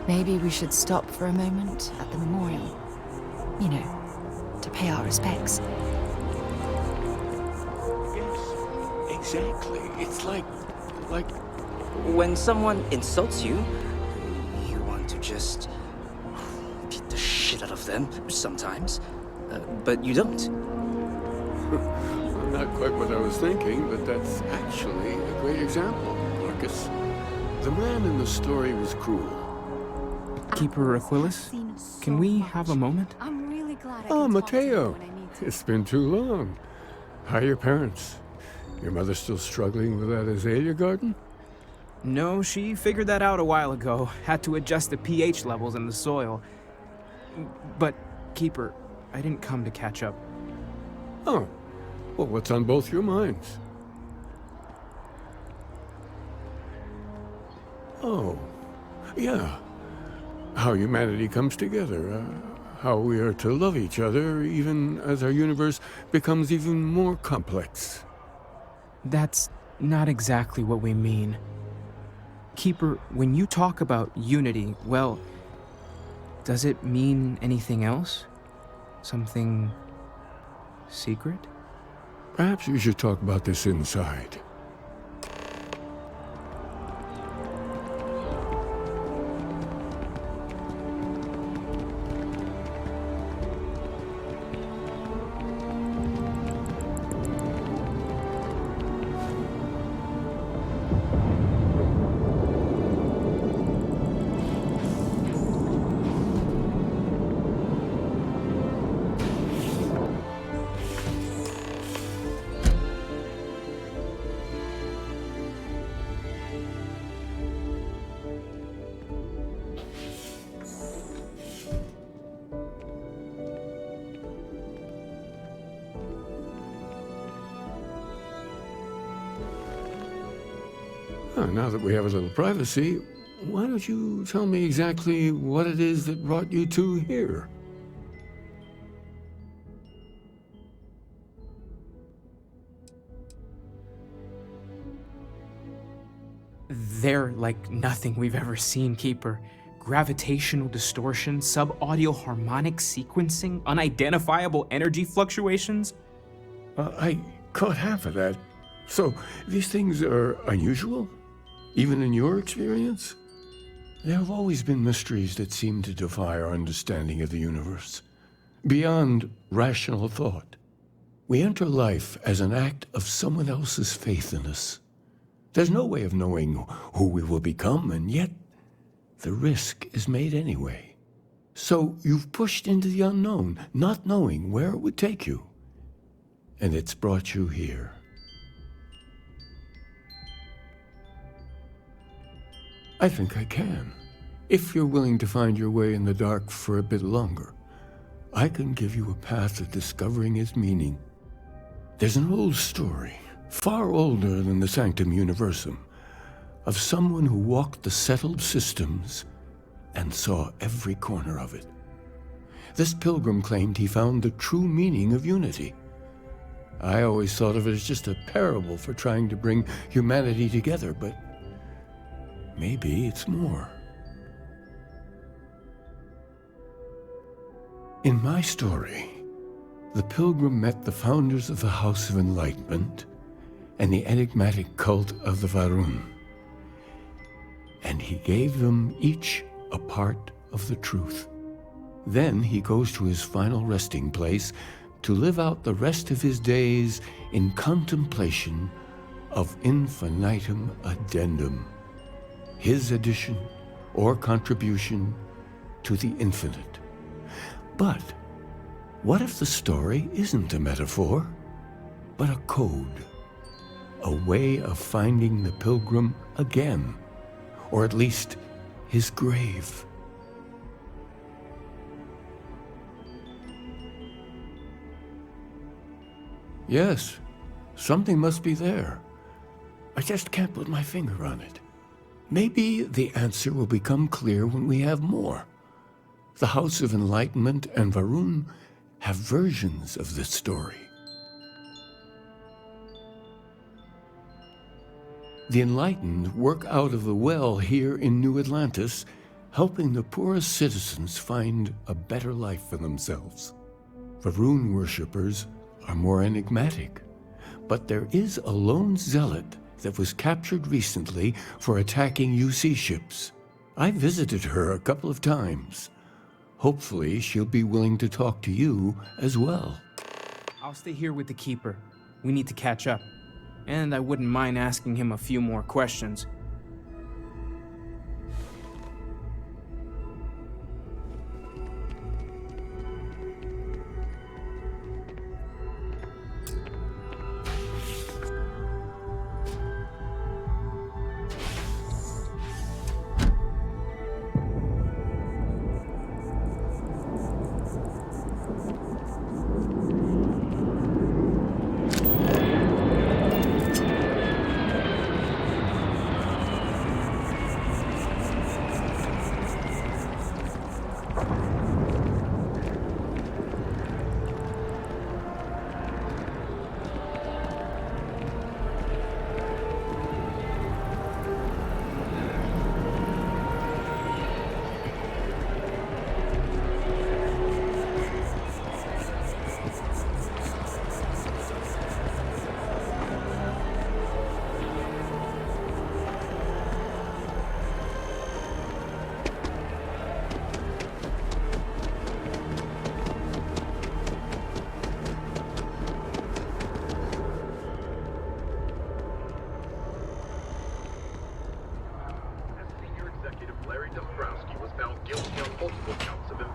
Maybe we should stop for a moment at the memorial. You know, to pay our respects. Yes, exactly. It's like... When someone insults you, you want to just beat the shit out of them sometimes, but you don't. Not quite what I was thinking, but that's actually a great example, Marcus. The man in the story was cruel. Keeper Aquilus, can we have a moment? I'm really glad I Oh, can talk to you Mateo. when I need to. It's been too long. How are your parents? Your mother still struggling with that azalea garden? No, she figured that out a while ago. Had to adjust the pH levels in the soil. But, Keeper, I didn't come to catch up. Oh, well, what's on both your minds? Oh, yeah. How humanity comes together. How we are to love each other even as our universe becomes even more complex. That's not exactly what we mean. Keeper, when you talk about unity, well, does it mean anything else? Something secret? Perhaps we should talk about this inside. Now that we have a little privacy, why don't you tell me exactly what it is that brought you two here? They're like nothing we've ever seen, Keeper. Gravitational distortion, sub-audio harmonic sequencing, unidentifiable energy fluctuations. I caught half of that. So, these things are unusual? Even in your experience? There have always been mysteries that seem to defy our understanding of the universe. Beyond rational thought. We enter life as an act of someone else's faith in us. There's no way of knowing who we will become, and yet the risk is made anyway. So you've pushed into the unknown, not knowing where it would take you. And it's brought you here. I think I can. If you're willing to find your way in the dark for a bit longer, I can give you a path to discovering its meaning. There's an old story, far older than the Sanctum Universum, of someone who walked the settled systems and saw every corner of it. This pilgrim claimed he found the true meaning of unity. I always thought of it as just a parable for trying to bring humanity together, but maybe it's more. In my story, the pilgrim met the founders of the House of Enlightenment and the enigmatic cult of the Varun, and he gave them each a part of the truth. Then he goes to his final resting place to live out the rest of his days in contemplation of infinitum addendum, his addition or contribution to the infinite. But what if the story isn't a metaphor, but a code? A way of finding the pilgrim again, or at least his grave. Yes, something must be there. I just can't put my finger on it. Maybe the answer will become clear when we have more. The House of Enlightenment and Varun have versions of this story. The Enlightened work out of the well here in New Atlantis helping the poorest citizens find a better life for themselves. Varun worshippers are more enigmatic, but there is a lone zealot that was captured recently for attacking UC ships. I visited her a couple of times. Hopefully, she'll be willing to talk to you as well. I'll stay here with the Keeper. We need to catch up. And I wouldn't mind asking him a few more questions.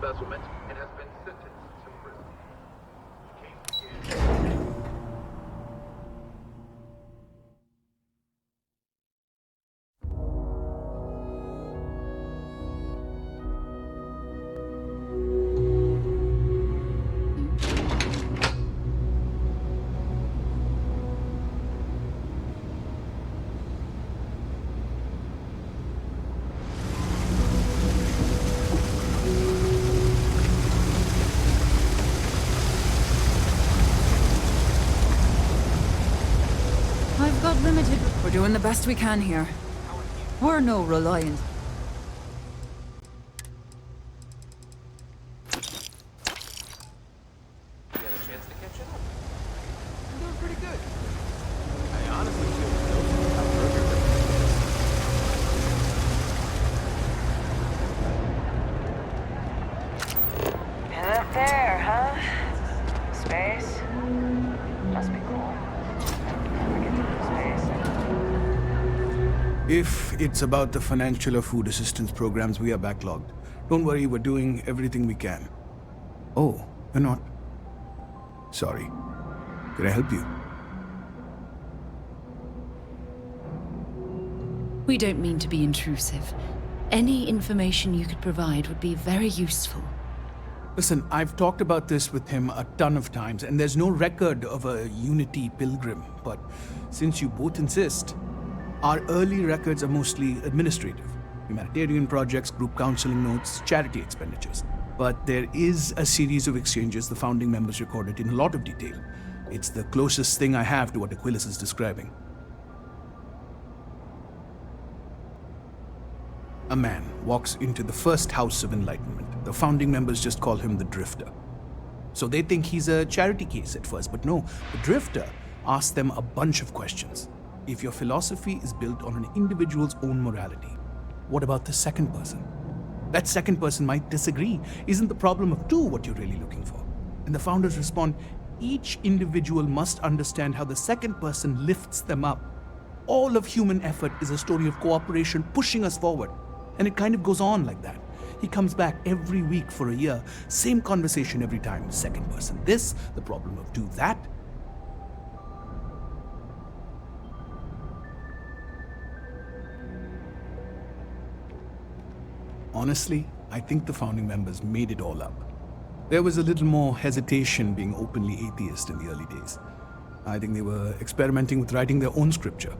And has been sentenced to prison. I've got limited. We're doing the best we can here. We're no reliant. You had a chance to catch up? I'm doing pretty good. I honestly feel how burger. And up there, huh? Space? Must be cool. Never get to space. If it's about the financial or food assistance programs, we are backlogged. Don't worry, we're doing everything we can. Oh, you're not? Sorry. Can I help you? We don't mean to be intrusive. Any information you could provide would be very useful. Listen, I've talked about this with him a ton of times, and there's no record of a Unity pilgrim. But since you both insist, our early records are mostly administrative. Humanitarian projects, group counseling notes, charity expenditures. But there is a series of exchanges the founding members recorded in a lot of detail. It's the closest thing I have to what Aquilus is describing. A man walks into the first House of Enlightenment. The founding members just call him the Drifter. So they think he's a charity case at first, but no, the Drifter asks them a bunch of questions. If your philosophy is built on an individual's own morality, what about the second person? That second person might disagree. Isn't the problem of two what you're really looking for? And the founders respond, each individual must understand how the second person lifts them up. All of human effort is a story of cooperation pushing us forward. And it kind of goes on like that. He comes back every week for a year. Same conversation every time. Second person this, the problem of two that. Honestly, I think the founding members made it all up. There was a little more hesitation being openly atheist in the early days. I think they were experimenting with writing their own scripture.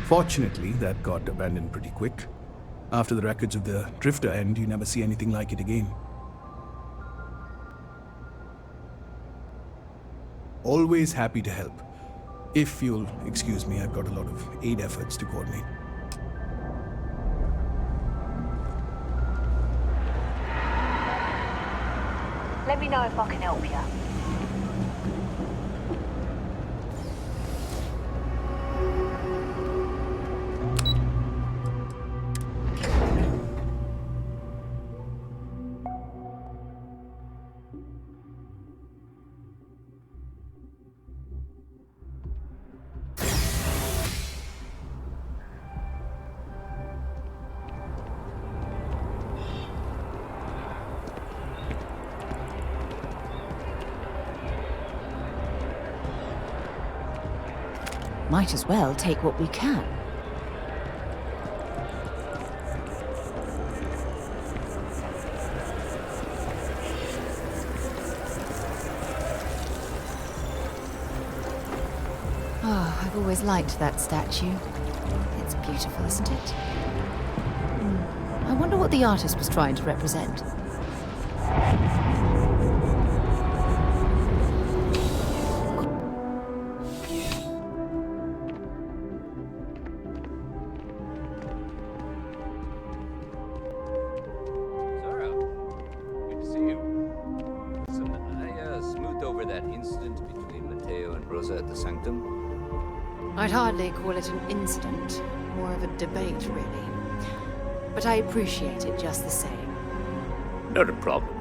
Fortunately, that got abandoned pretty quick. After the records of the Drifter end, you never see anything like it again. Always happy to help. If you'll excuse me, I've got a lot of aid efforts to coordinate. Let me know if I can help you. Might as well take what we can. Oh, I've always liked that statue. It's beautiful, isn't it? I wonder what the artist was trying to represent. Zara, good to see you. Listen, I smoothed over that incident between Matteo and Rosa at the Sanctum. I'd hardly call it an incident, more of a debate, really. But I appreciate it just the same. Not a problem.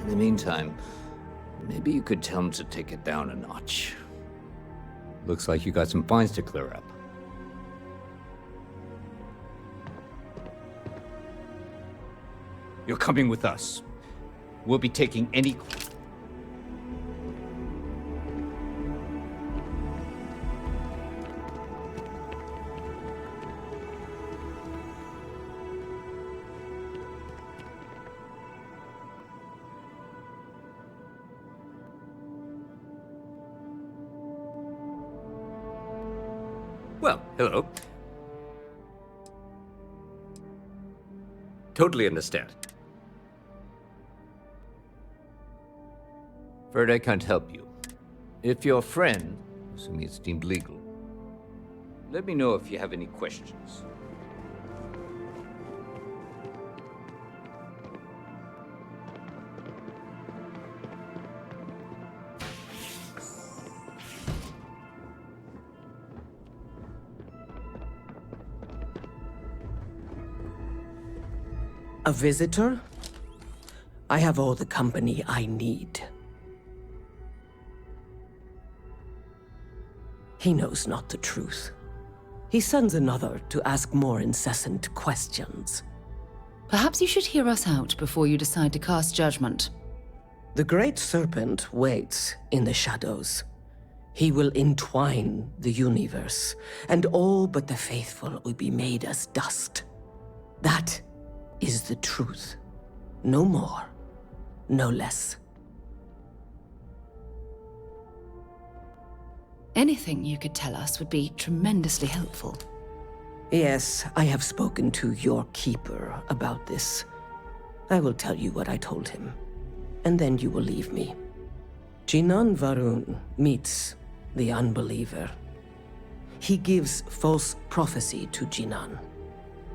In the meantime, maybe you could tell him to take it down a notch. Looks like you got some fines to clear up. You're coming with us. We'll be taking any... Well, hello. Totally understand. Afraid I can't help you. If your friend, assuming it's deemed legal, let me know if you have any questions. A visitor? I have all the company I need. He knows not the truth. He sends another to ask more incessant questions. Perhaps you should hear us out before you decide to cast judgment. The Great Serpent waits in the shadows. He will entwine the universe, and all but the faithful will be made as dust. That is the truth. No more, no less. Anything you could tell us would be tremendously helpful. Yes, I have spoken to your keeper about this. I will tell you what I told him, and then you will leave me. Jinan Varun meets the unbeliever. He gives false prophecy to Jinan.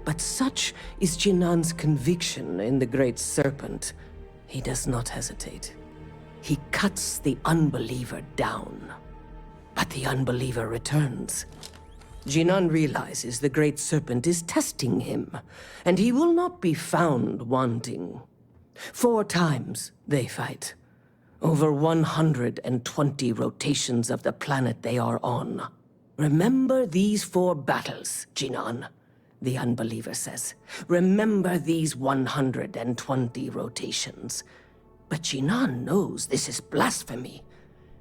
But such is Jinan's conviction in the Great Serpent, he does not hesitate. He cuts the unbeliever down. But the unbeliever returns. Jinan realizes the Great Serpent is testing him, and he will not be found wanting. 4 times they fight. Over 120 rotations of the planet they are on. Remember these 4 battles, Jinan. The unbeliever says. Remember these 120 rotations. But Jinan knows this is blasphemy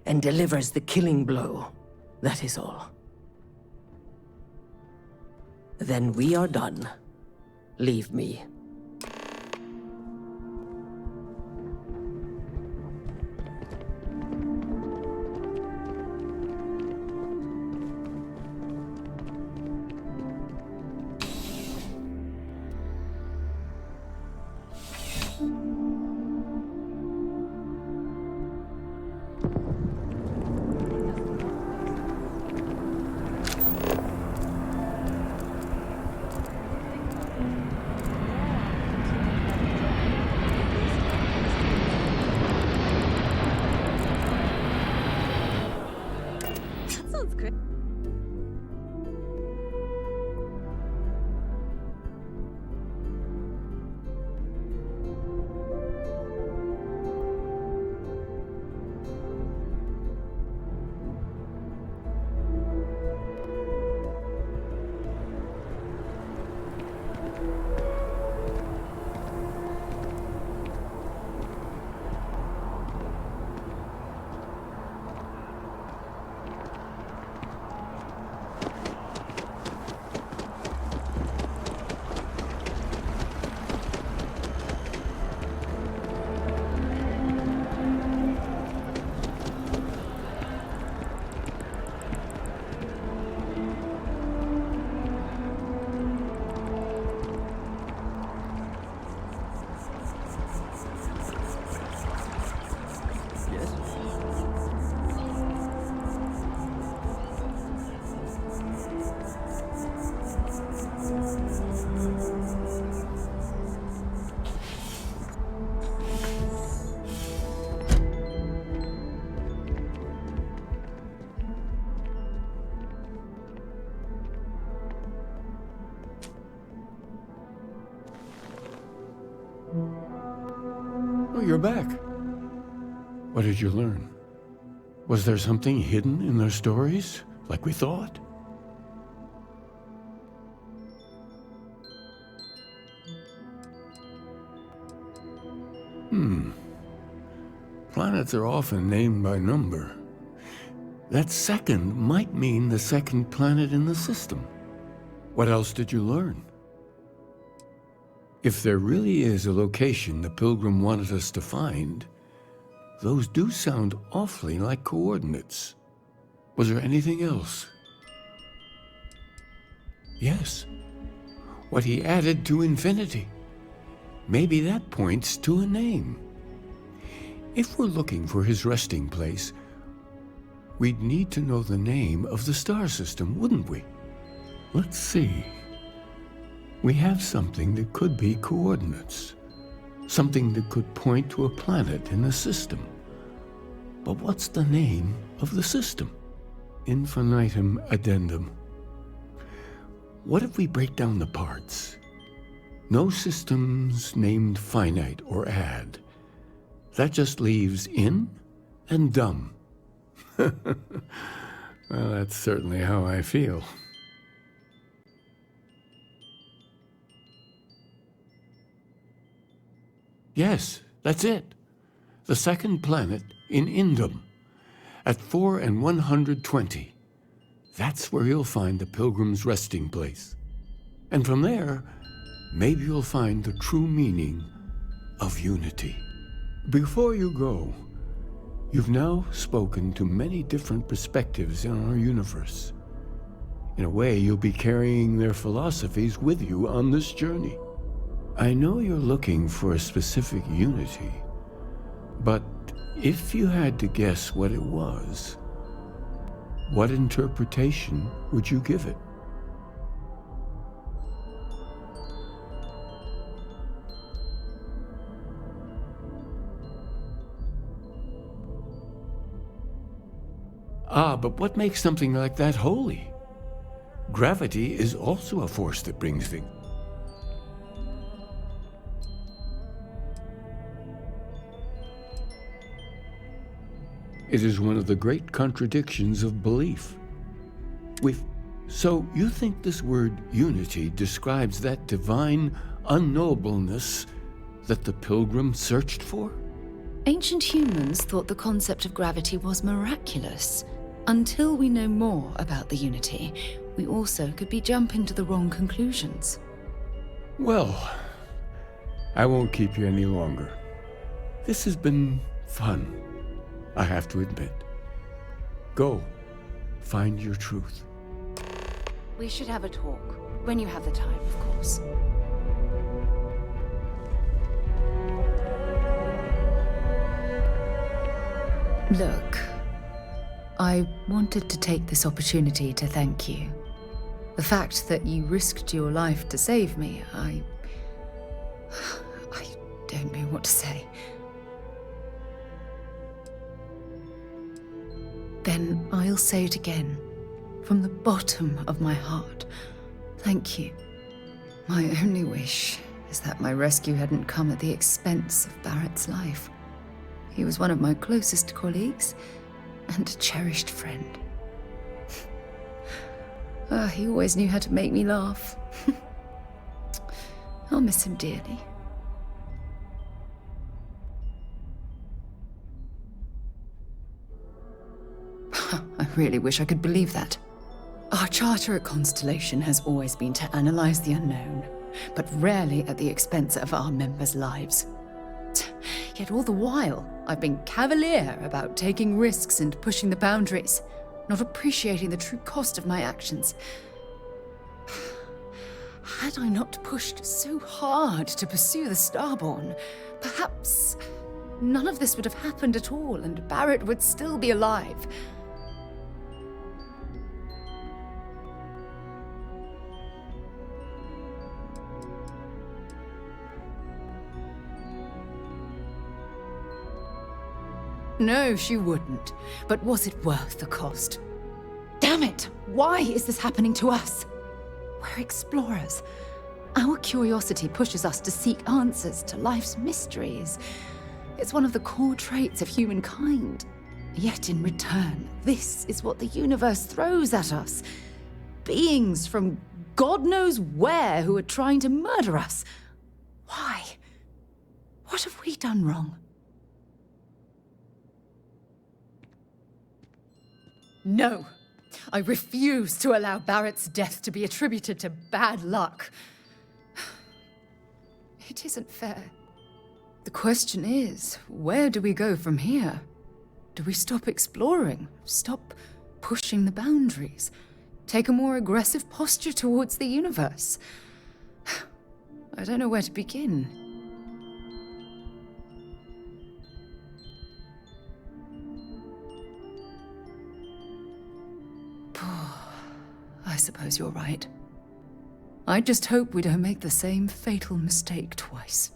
and delivers the killing blow. That is all. Then we are done. Leave me. Oh, you're back. What did you learn? Was there something hidden in their stories, like we thought? Planets are often named by number. That second might mean the second planet in the system. What else did you learn? If there really is a location the Pilgrim wanted us to find, those do sound awfully like coordinates. Was there anything else? Yes. What he added to infinity. Maybe that points to a name. If we're looking for his resting place, we'd need to know the name of the star system, wouldn't we? Let's see. We have something that could be coordinates. Something that could point to a planet in the system. But what's the name of the system? Infinitum addendum. What if we break down the parts? No systems named finite or add. That just leaves in and dumb. Well, that's certainly how I feel. Yes, that's it. The second planet in Indum, at 4 and 120. That's where you'll find the Pilgrim's resting place. And from there, maybe you'll find the true meaning of unity. Before you go, you've now spoken to many different perspectives in our universe. In a way, you'll be carrying their philosophies with you on this journey. I know you're looking for a specific unity, but if you had to guess what it was, what interpretation would you give it? Ah, but what makes something like that holy? Gravity is also a force that brings things. It is one of the great contradictions of belief. So you think this word unity describes that divine unknowableness that the Pilgrim searched for? Ancient humans thought the concept of gravity was miraculous. Until we know more about the Unity, we also could be jumping to the wrong conclusions. Well, I won't keep you any longer. This has been fun, I have to admit. Go, find your truth. We should have a talk, when you have the time, of course. Look, I wanted to take this opportunity to thank you. The fact that you risked your life to save me, I don't know what to say. Then I'll say it again, from the bottom of my heart. Thank you. My only wish is that my rescue hadn't come at the expense of Barrett's life. He was one of my closest colleagues and a cherished friend. He always knew how to make me laugh. I'll miss him dearly. I really wish I could believe that. Our charter at Constellation has always been to analyze the unknown, but rarely at the expense of our members' lives. Yet all the while, I've been cavalier about taking risks and pushing the boundaries, not appreciating the true cost of my actions. Had I not pushed so hard to pursue the Starborn, perhaps none of this would have happened at all, and Barrett would still be alive. No, she wouldn't. But was it worth the cost? Damn it! Why is this happening to us? We're explorers. Our curiosity pushes us to seek answers to life's mysteries. It's one of the core traits of humankind. Yet in return, this is what the universe throws at us. Beings from God knows where who are trying to murder us. Why? What have we done wrong? No. I refuse to allow Barrett's death to be attributed to bad luck. It isn't fair. The question is, where do we go from here? Do we stop exploring? Stop pushing the boundaries? Take a more aggressive posture towards the universe? I don't know where to begin. I suppose you're right. I just hope we don't make the same fatal mistake twice.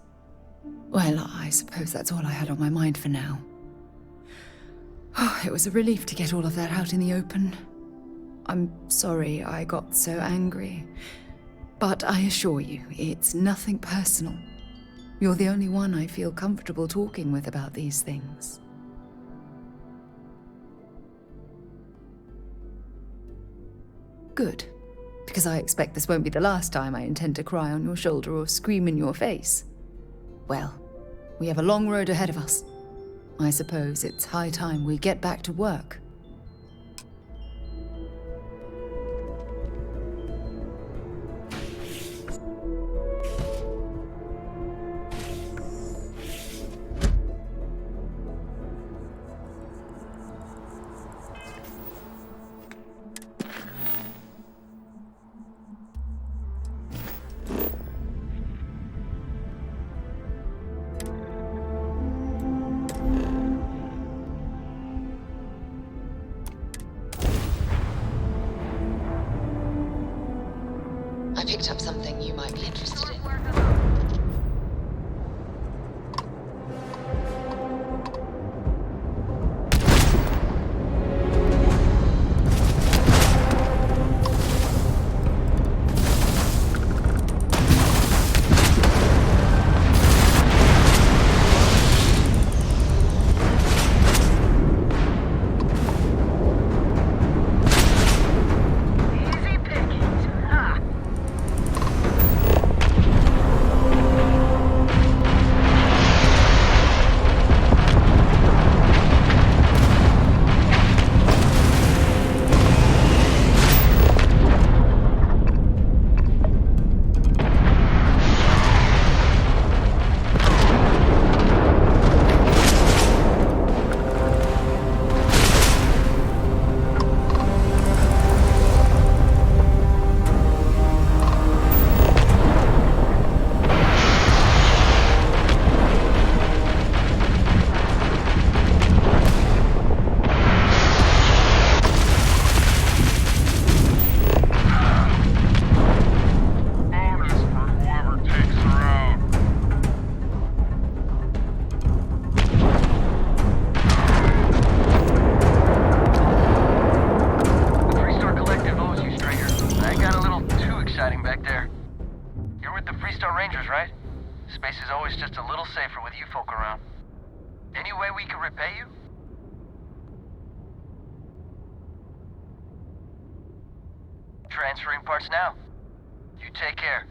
Well, I suppose that's all I had on my mind for now. It was a relief to get all of that out in the open. I'm sorry I got so angry. But I assure you, it's nothing personal. You're the only one I feel comfortable talking with about these things. Good. Because I expect this won't be the last time I intend to cry on your shoulder or scream in your face. Well, we have a long road ahead of us. I suppose it's high time we get back to work. I picked up something you might be interested in. Transferring parts now. You take care.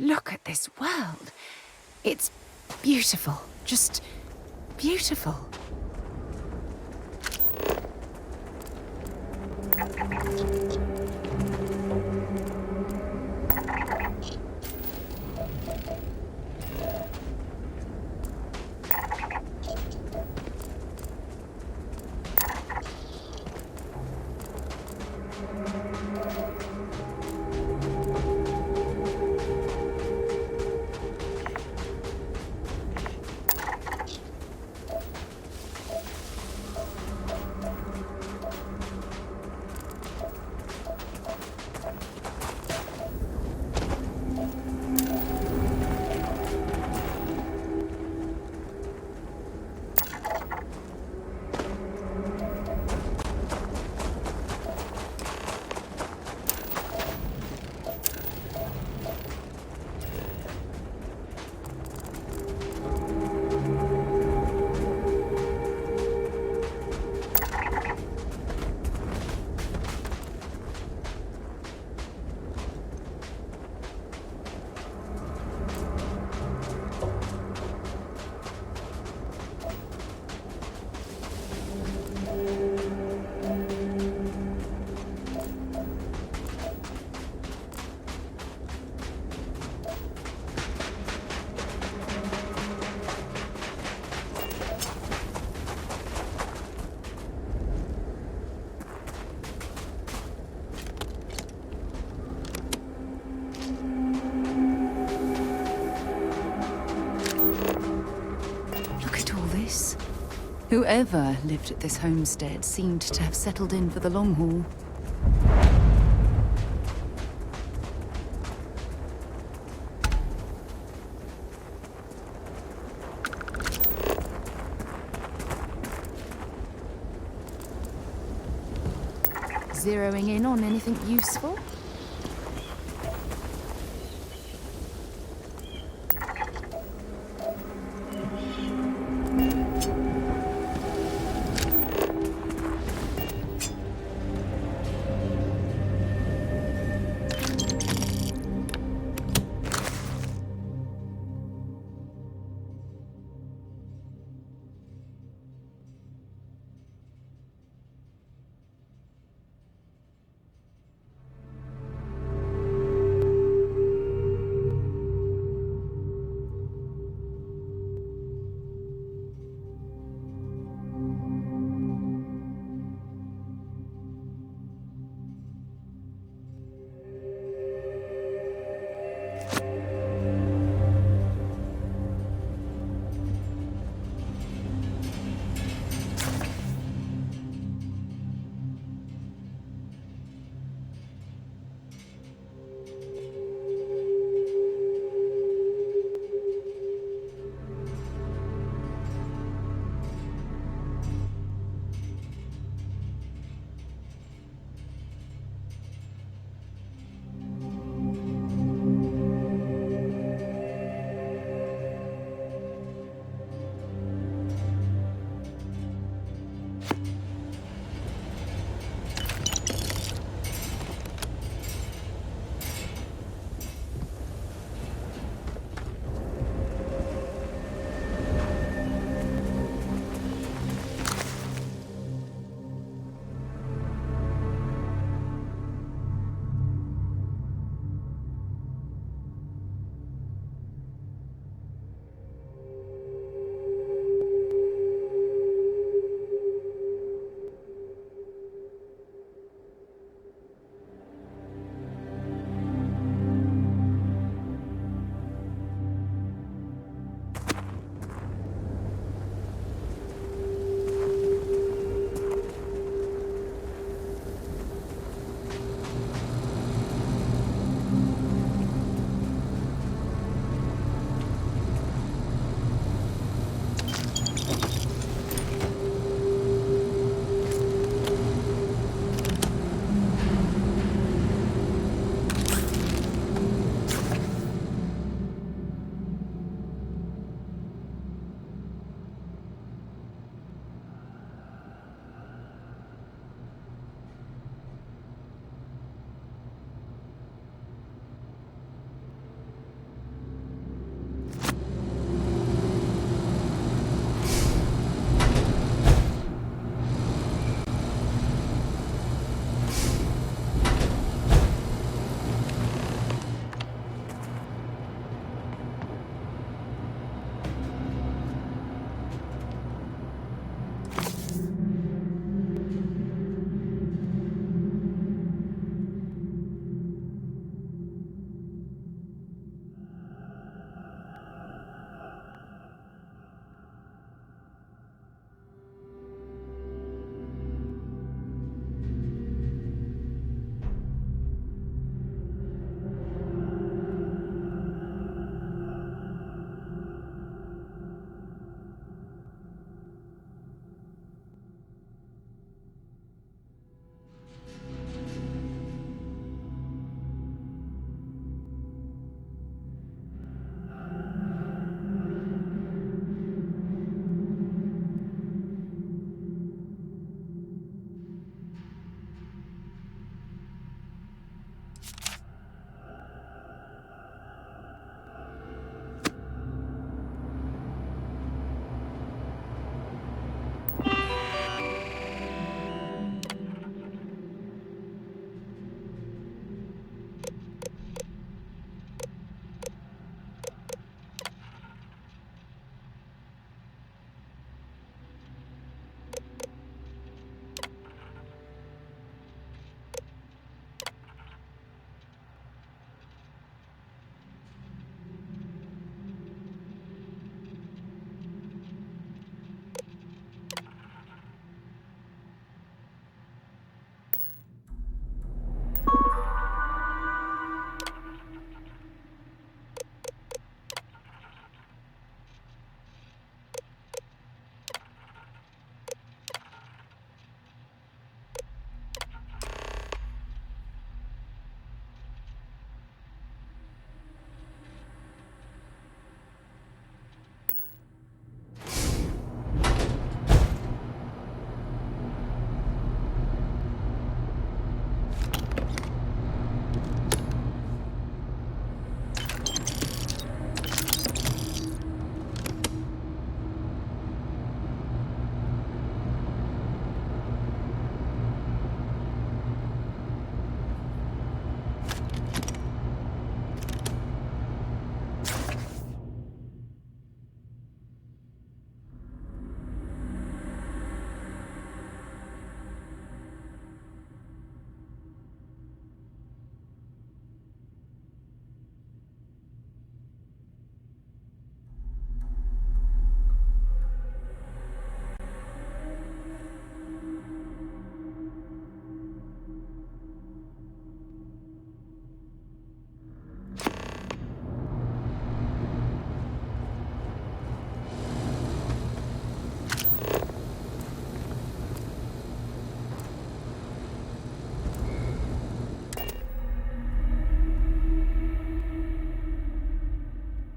Look at this world. It's beautiful. Just beautiful. Whoever lived at this homestead seemed to have settled in for the long haul. Zeroing in on anything useful?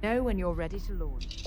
Know when you're ready to launch.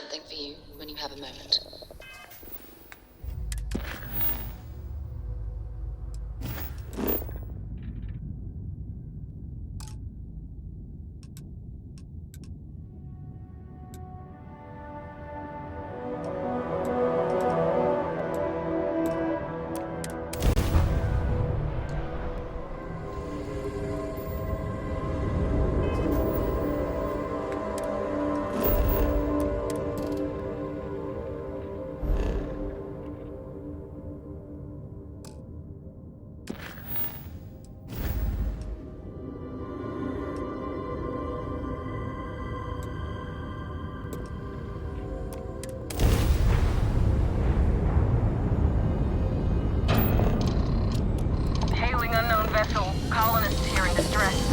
something for you when you have a moment. Hailing unknown vessel. Colonists here in distress.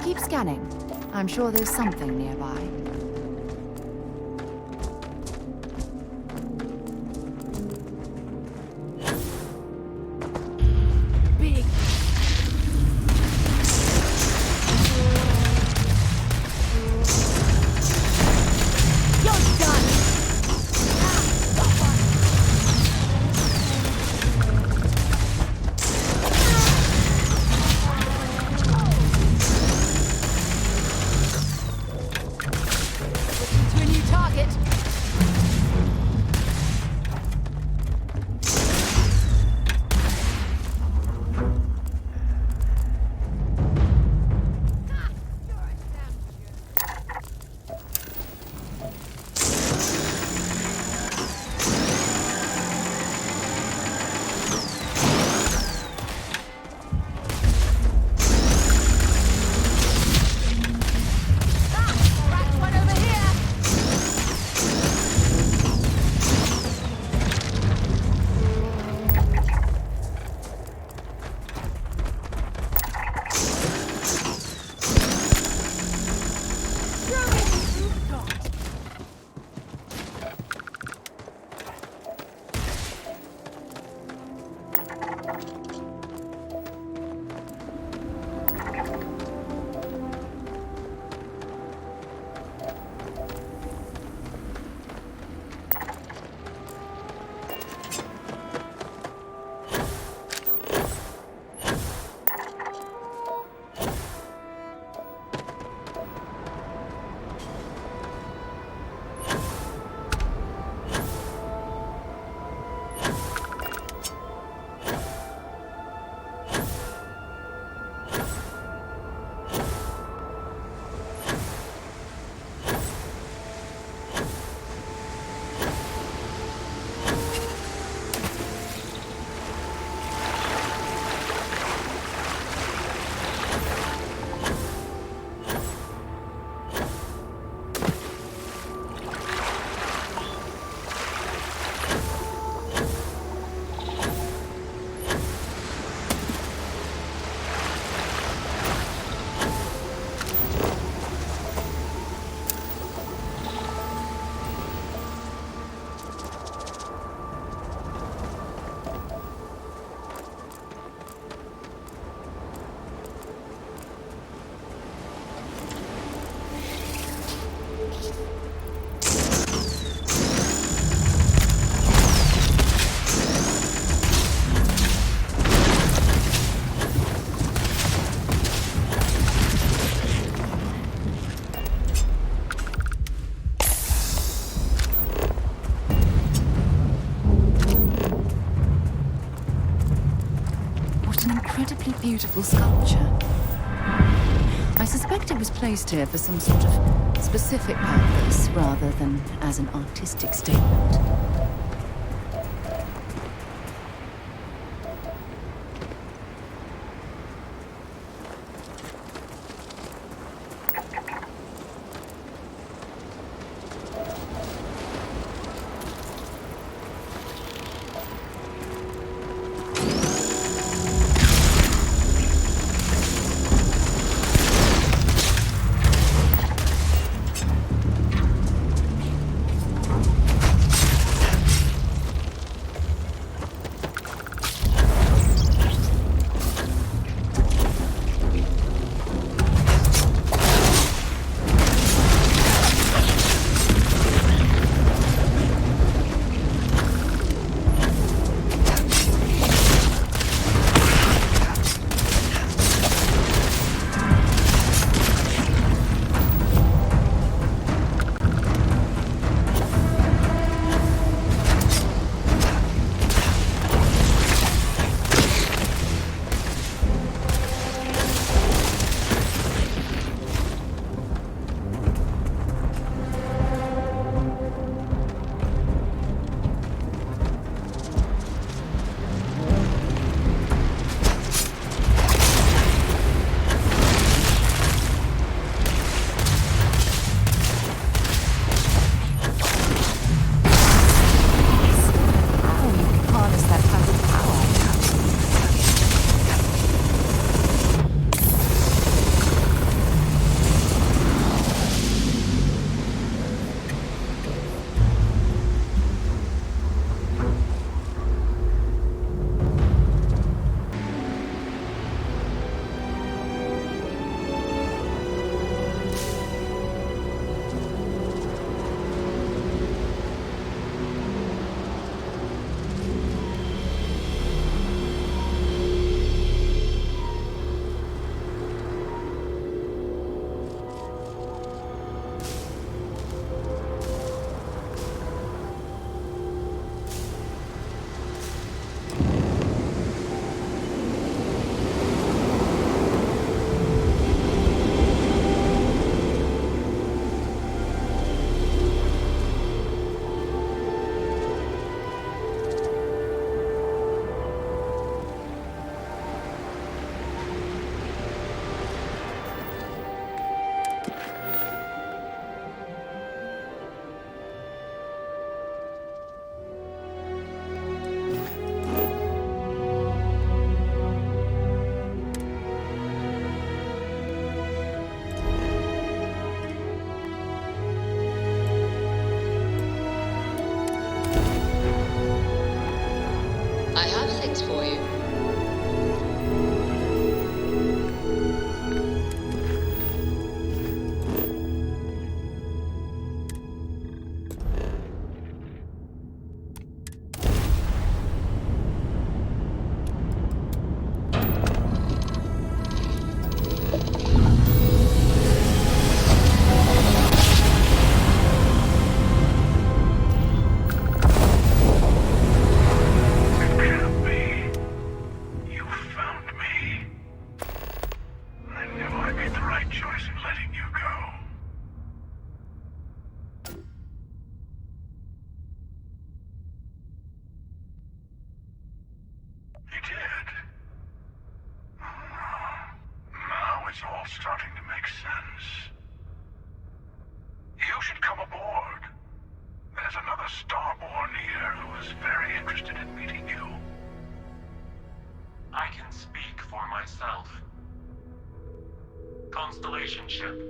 Keep scanning. I'm sure there's something nearby. Big. You're done! beautiful sculpture. I suspect it was placed here for some sort of specific purpose rather than as an artistic statement. for you. Starting to make sense. You should come aboard. There's another Starborn here who is very interested in meeting you. I can speak for myself. Constellation ship,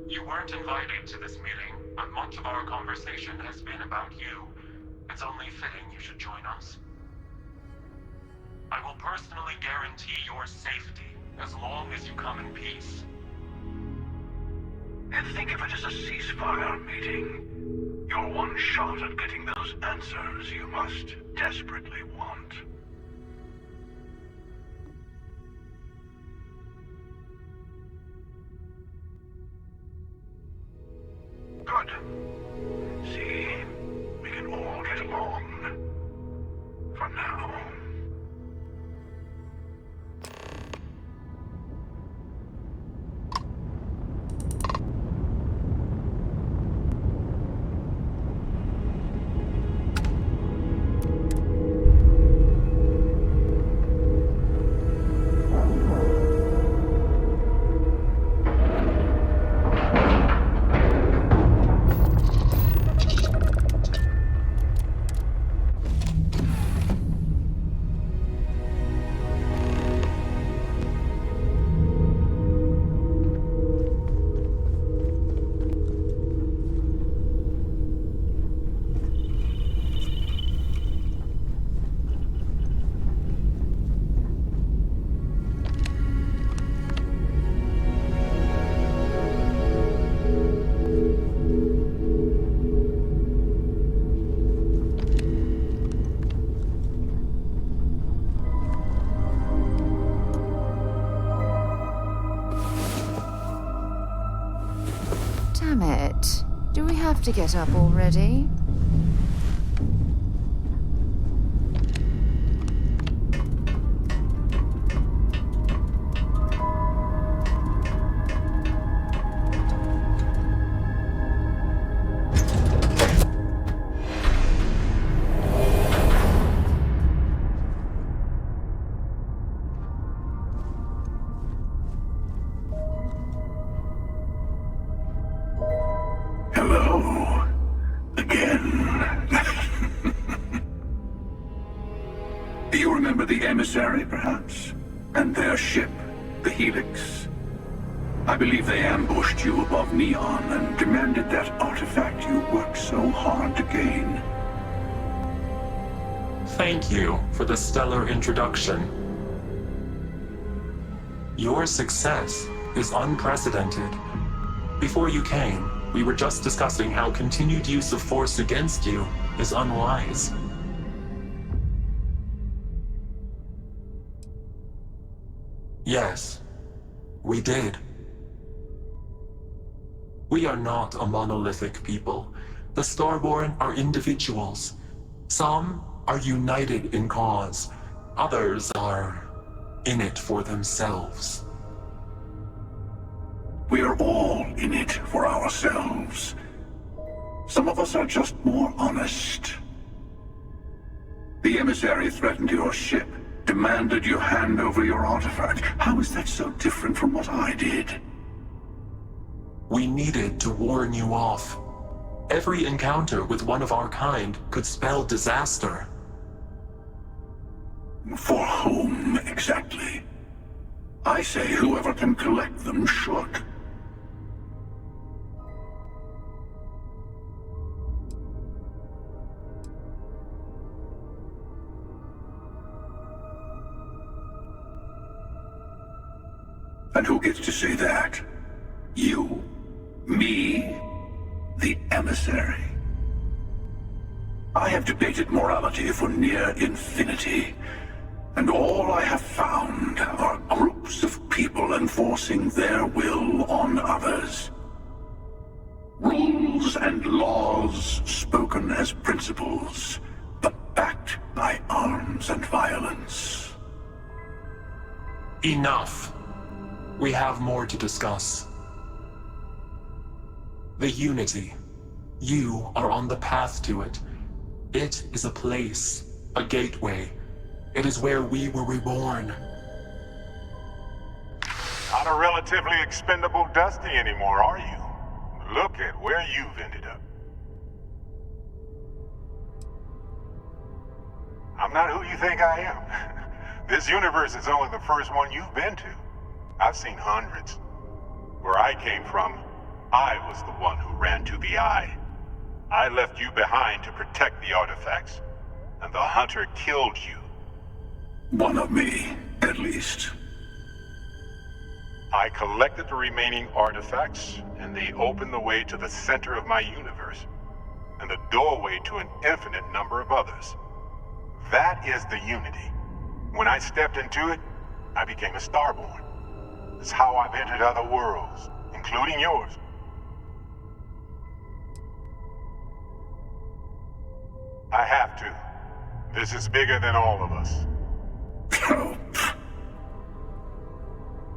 you weren't invited to this meeting, but much of our conversation has been about you. It's only fitting you should join us. I will personally guarantee your safety as long as you come in peace. And think of it as a ceasefire meeting. You're one shot at getting those answers you must desperately want. Good. See, we can all get along. For now. Do we have to get up already? Hello. Again. Do you remember the emissary, perhaps? And their ship, the Helix? I believe they ambushed you above Neon and demanded that artifact you worked so hard to gain. Thank you for the stellar introduction. Your success is unprecedented. Before you came, we were just discussing how continued use of force against you is unwise. Yes, we did. We are not a monolithic people. The Starborn are individuals. Some are united in cause. Others are in it for themselves. We are all in it for ourselves. Some of us are just more honest. The emissary threatened your ship, demanded you hand over your artifact. How is that so different from what I did? We needed to warn you off. Every encounter with one of our kind could spell disaster. For whom, exactly? I say whoever can collect them should. And who gets to say that? You? Me? The emissary? I have debated morality for near infinity, and all I have found are groups of people enforcing their will on others. Rules and laws spoken as principles, but backed by arms and violence. Enough. We have more to discuss. The Unity. You are on the path to it. It is a place, a gateway. It is where we were reborn. Not a relatively expendable Dusty anymore, are you? Look at where you've ended up. I'm not who you think I am. This universe is only the first one you've been to. I've seen hundreds. Where I came from, I was the one who ran to the Eye. I left you behind to protect the artifacts, and the Hunter killed you. One of me, at least. I collected the remaining artifacts, and they opened the way to the center of my universe, and the doorway to an infinite number of others. That is the Unity. When I stepped into it, I became a Starborn. It's how I've entered other worlds, including yours. I have to. This is bigger than all of us.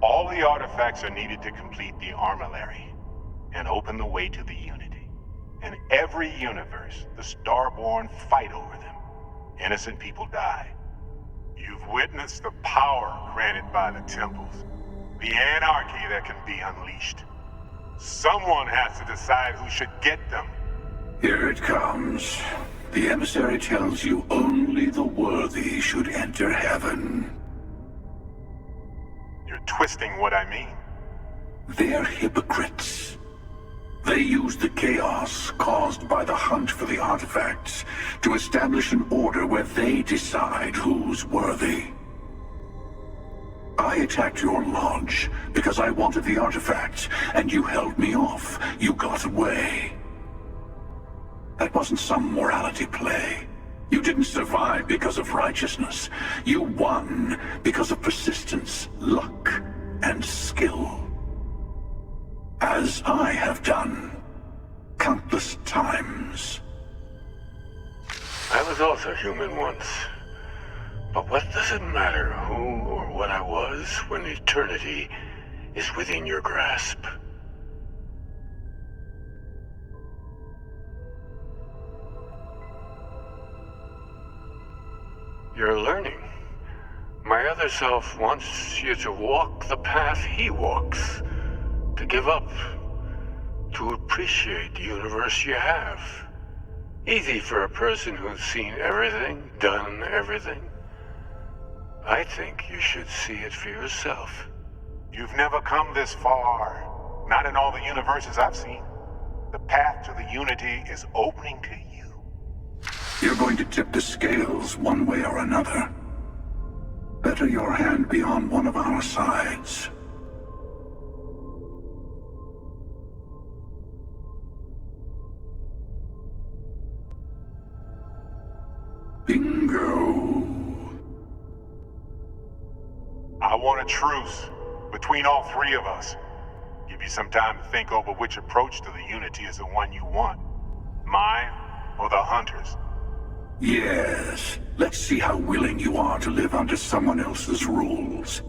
All the artifacts are needed to complete the armillary and open the way to the Unity. In every universe, the Starborn fight over them. Innocent people die. You've witnessed the power granted by the temples. The anarchy that can be unleashed. Someone has to decide who should get them. Here it comes. The emissary tells you only the worthy should enter heaven. You're twisting what I mean. They're hypocrites. They use the chaos caused by the hunt for the artifacts to establish an order where they decide who's worthy. I attacked your lodge because I wanted the artifacts, and you held me off. You got away. That wasn't some morality play. You didn't survive because of righteousness. You won because of persistence, luck, and skill. As I have done countless countless times. I was also human once. But what does it matter who or what I was when eternity is within your grasp? You're learning. My other self wants you to walk the path he walks, to give up, to appreciate the universe you have. Easy for a person who's seen everything, done everything. I think you should see it for yourself. You've never come this far. Not in all the universes I've seen. The path to the Unity is opening to you. You're going to tip the scales one way or another. Better your hand be on one of our sides. Bingo. I want a truce between all three of us. Give you some time to think over which approach to the Unity is the one you want. Mine or the Hunters? Yes. Let's see how willing you are to live under someone else's rules.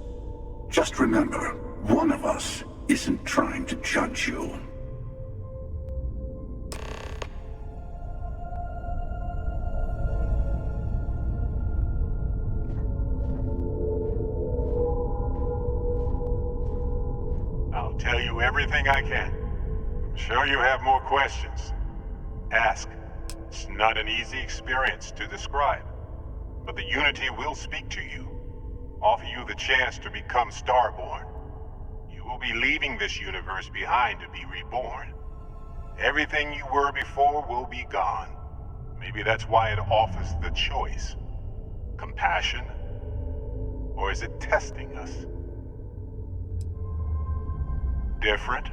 Just remember, one of us isn't trying to judge you. I'll tell you everything I can. I'm sure you have more questions. Ask. It's not an easy experience to describe, but the Unity will speak to you, offer you the chance to become Starborn. You will be leaving this universe behind to be reborn. Everything you were before will be gone. Maybe that's why it offers the choice. Compassion? Or is it testing us? Different?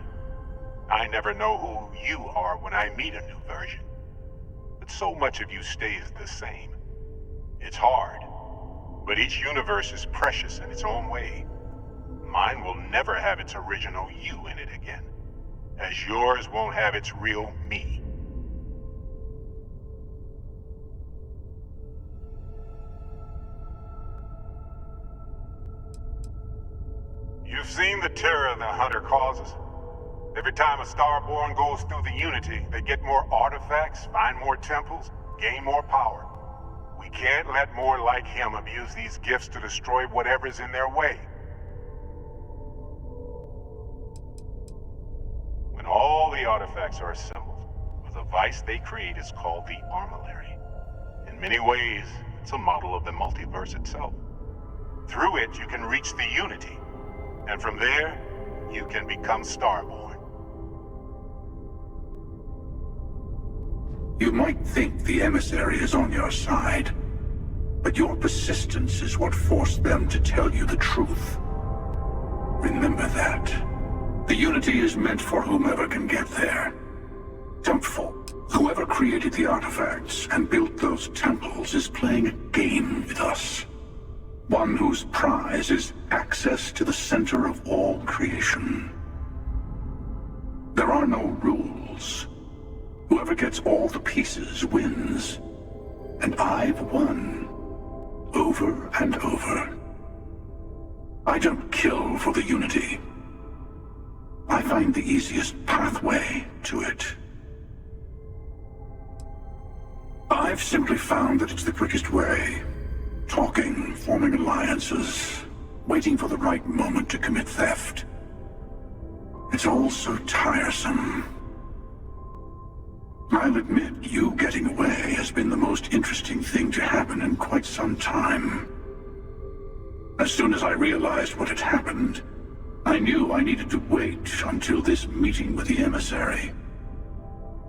I never know who you are when I meet a new version. But so much of you stays the same. It's hard, but each universe is precious in its own way. Mine will never have its original you in it again, as yours won't have its real me. You've seen the terror the Hunter causes. Every time a Starborn goes through the Unity, they get more artifacts, find more temples, gain more power. We can't let more like him abuse these gifts to destroy whatever's in their way. When all the artifacts are assembled, the device they create is called the Armillary. In many ways, it's a model of the multiverse itself. Through it, you can reach the Unity, and from there, you can become Starborn. You might think the emissary is on your side, but your persistence is what forced them to tell you the truth. Remember that. The Unity is meant for whomever can get there. Tempful, whoever created the artifacts and built those temples, is playing a game with us. One whose prize is access to the center of all creation. There are no rules. Whoever gets all the pieces wins. And I've won. Over and over. I don't kill for the Unity. I find the easiest pathway to it. I've simply found that it's the quickest way. Talking, forming alliances, waiting for the right moment to commit theft. It's all so tiresome. I'll admit, you getting away has been the most interesting thing to happen in quite some time. As soon as I realized what had happened, I knew I needed to wait until this meeting with the emissary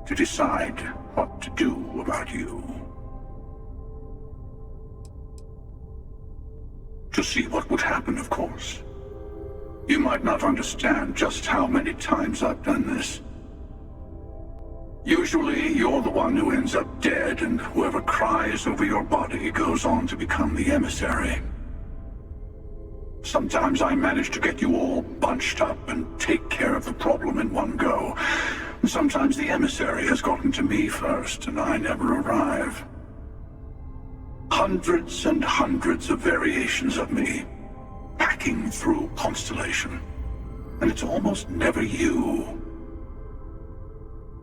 to decide what to do about you. To see what would happen, of course. You might not understand just how many times I've done this. Usually, you're the one who ends up dead, and whoever cries over your body goes on to become the emissary. Sometimes I manage to get you all bunched up and take care of the problem in one go. Sometimes the emissary has gotten to me first, and I never arrive. Hundreds and hundreds of variations of me, packing through Constellation. And it's almost never you.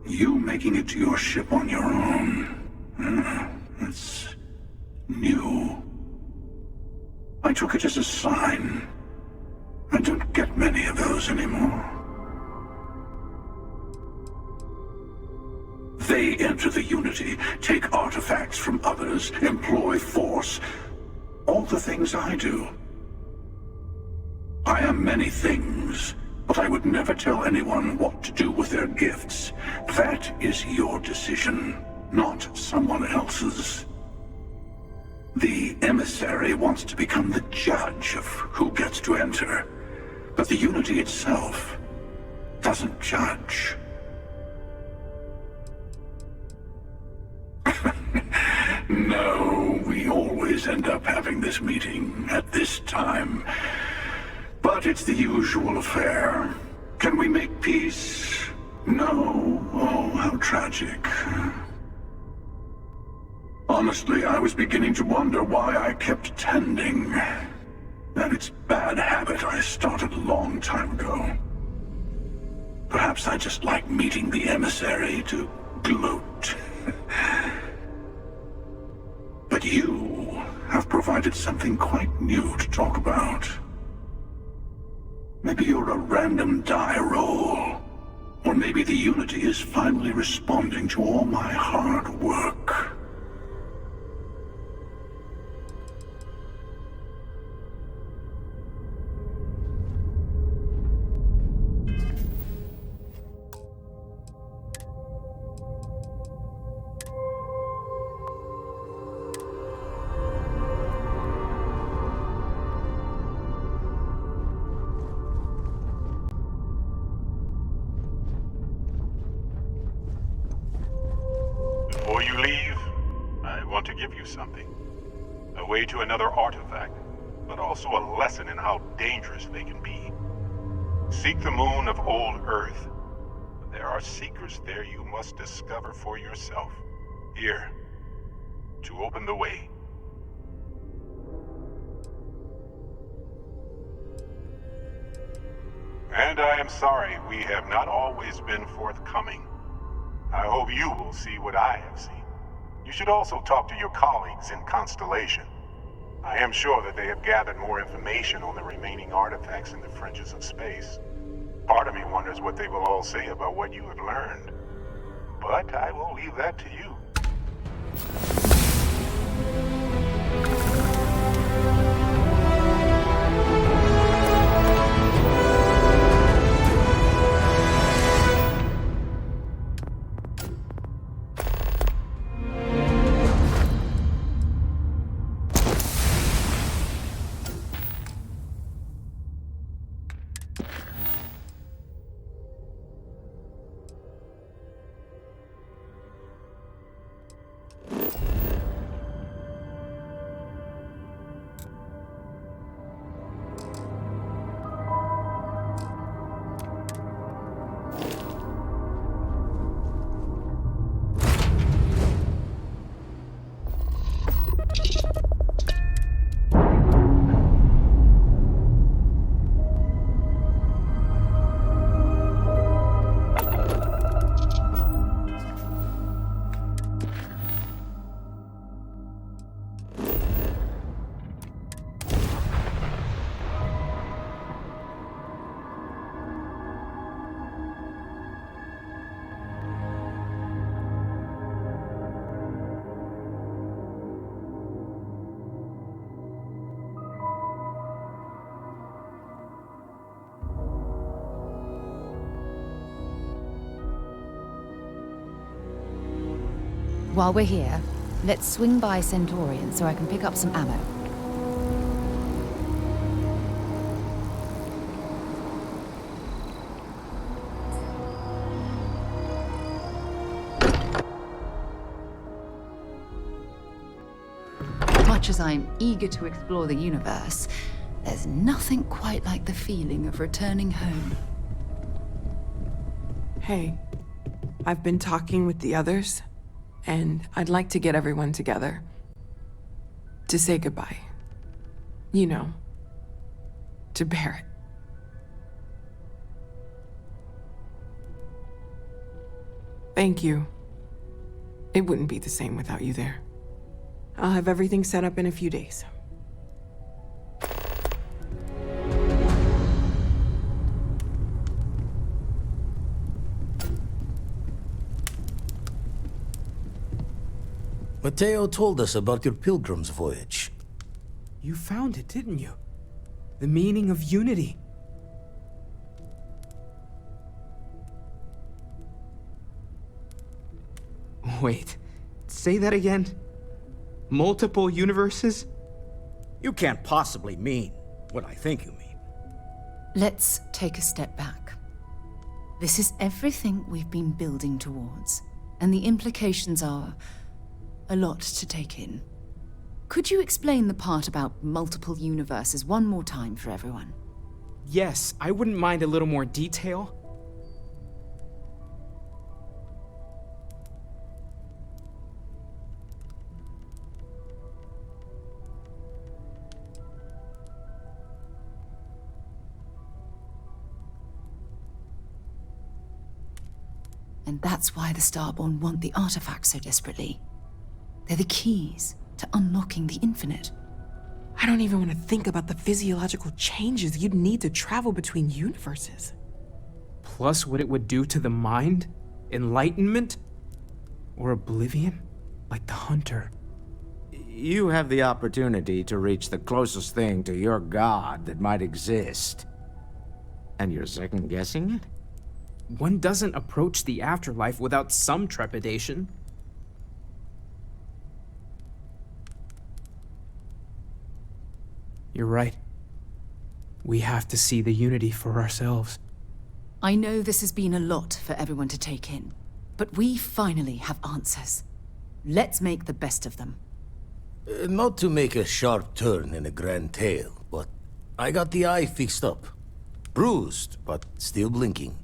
You making it to your ship on your own. It's new. I took it as a sign. I don't get many of those anymore. They enter the Unity, take artifacts from others, employ force. All the things I do. I am many things, but I would never tell anyone what to do with their gifts. That is your decision, not someone else's. The emissary wants to become the judge of who gets to enter, but the Unity itself doesn't judge. No, we always end up having this meeting at this time. But it's the usual affair. Can we make peace? No. Oh, how tragic. Honestly, I was beginning to wonder why I kept tending. That it's bad habit I started a long time ago. Perhaps I just like meeting the emissary to gloat. But you have provided something quite new to talk about. Maybe you're a random die roll. Or maybe the Unity is finally responding to all my hard work. Before you leave, I want to give you something. A way to another artifact, but also a lesson in how dangerous they can be. Seek the moon of old Earth. There are secrets there you must discover for yourself. Here, to open the way. And I am sorry we have not always been forthcoming. I hope you will see what I have seen. You should also talk to your colleagues in Constellation. I am sure that they have gathered more information on the remaining artifacts in the fringes of space. Part of me wonders what they will all say about what you have learned. But I will leave that to you. While we're here, let's swing by Centaurian so I can pick up some ammo. Much as I'm eager to explore the universe, there's nothing quite like the feeling of returning home. Hey, I've been talking with the others, and I'd like to get everyone together. To say goodbye. You know, to Barrett. Thank you. It wouldn't be the same without you there. I'll have everything set up in a few days. Mateo told us about your pilgrim's voyage. You found it, didn't you? The meaning of unity. Wait, say that again? Multiple universes? You can't possibly mean what I think you mean. Let's take a step back. This is everything we've been building towards, and the implications are a lot to take in. Could you explain the part about multiple universes one more time for everyone? Yes, I wouldn't mind a little more detail. And that's why the Starborn want the artifacts so desperately. They're the keys to unlocking the infinite. I don't even want to think about the physiological changes you'd need to travel between universes. Plus what it would do to the mind? Enlightenment? Or oblivion? Like the Hunter. You have the opportunity to reach the closest thing to your god that might exist. And you're second-guessing it? One doesn't approach the afterlife without some trepidation. You're right. We have to see the unity for ourselves. I know this has been a lot for everyone to take in, but we finally have answers. Let's make the best of them. Not to make a sharp turn in a grand tale, but I got the eye fixed up. Bruised, but still blinking.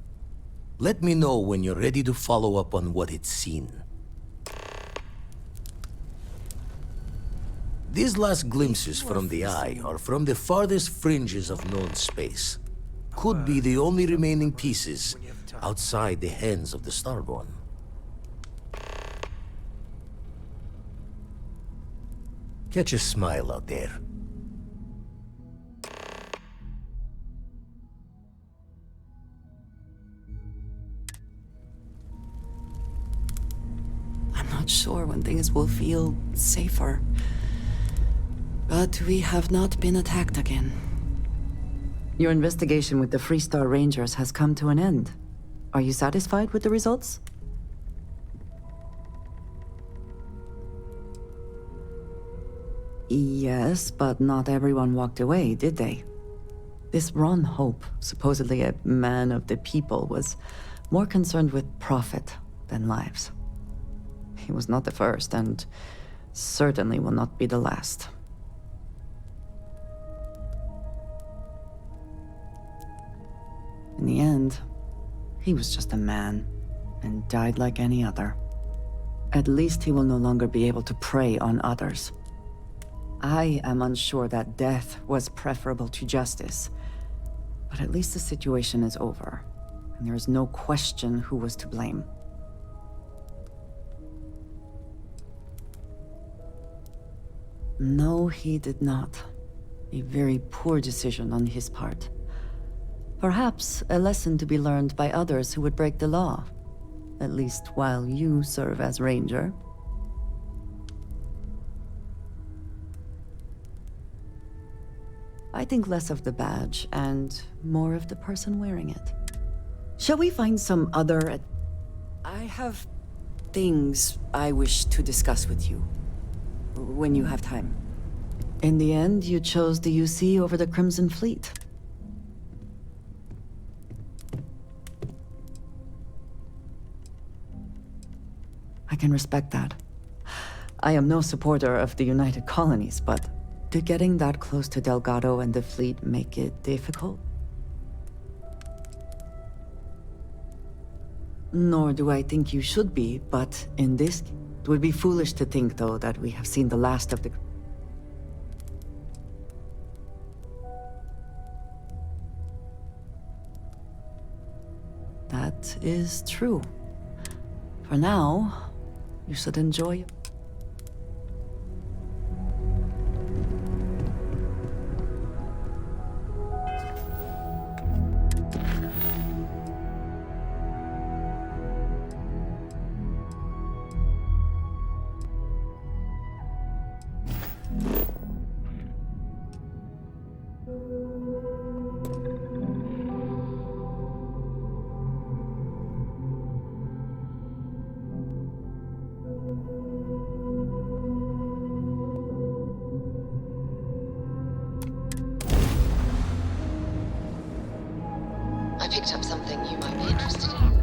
Let me know when you're ready to follow up on what it's seen. These last glimpses from the eye are from the farthest fringes of known space. Could be the only remaining pieces outside the hands of the Starborn. Catch a smile out there. I'm not sure when things will feel safer. But we have not been attacked again. Your investigation with the Freestar Rangers has come to an end. Are you satisfied with the results? Yes, but not everyone walked away, did they? This Ron Hope, supposedly a man of the people, was more concerned with profit than lives. He was not the first, and certainly will not be the last. In the end, he was just a man, and died like any other. At least he will no longer be able to prey on others. I am unsure that death was preferable to justice, but at least the situation is over, and there is no question who was to blame. No, he did not. A very poor decision on his part. Perhaps a lesson to be learned by others who would break the law. At least while you serve as Ranger. I think less of the badge and more of the person wearing it. Shall we find some other... I have things I wish to discuss with you. When you have time. In the end, you chose the UC over the Crimson Fleet. I can respect that. I am no supporter of the United Colonies, but did getting that close to Delgado and the fleet make it difficult? Nor do I think you should be, but in this, it would be foolish to think, though, that we have seen the last of the... That is true. For now, you should enjoy... I picked up something you might be interested in.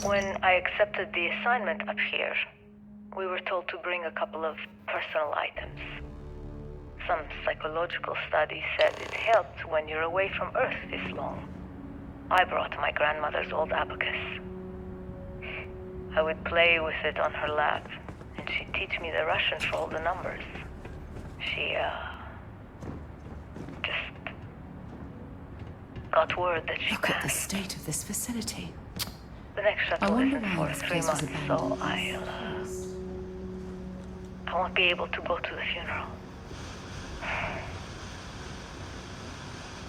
When I accepted the assignment up here, we were told to bring a couple of personal items. Some psychological study said it helped when you're away from Earth this long. I brought my grandmother's old abacus. I would play with it on her lap, and she'd teach me the Russian for all the numbers. She, just got word that she Look at the passed. state of this facility. The next I shuttle wonder isn't why for this 3 place was months, abandoned. so I won't be able to go to the funeral.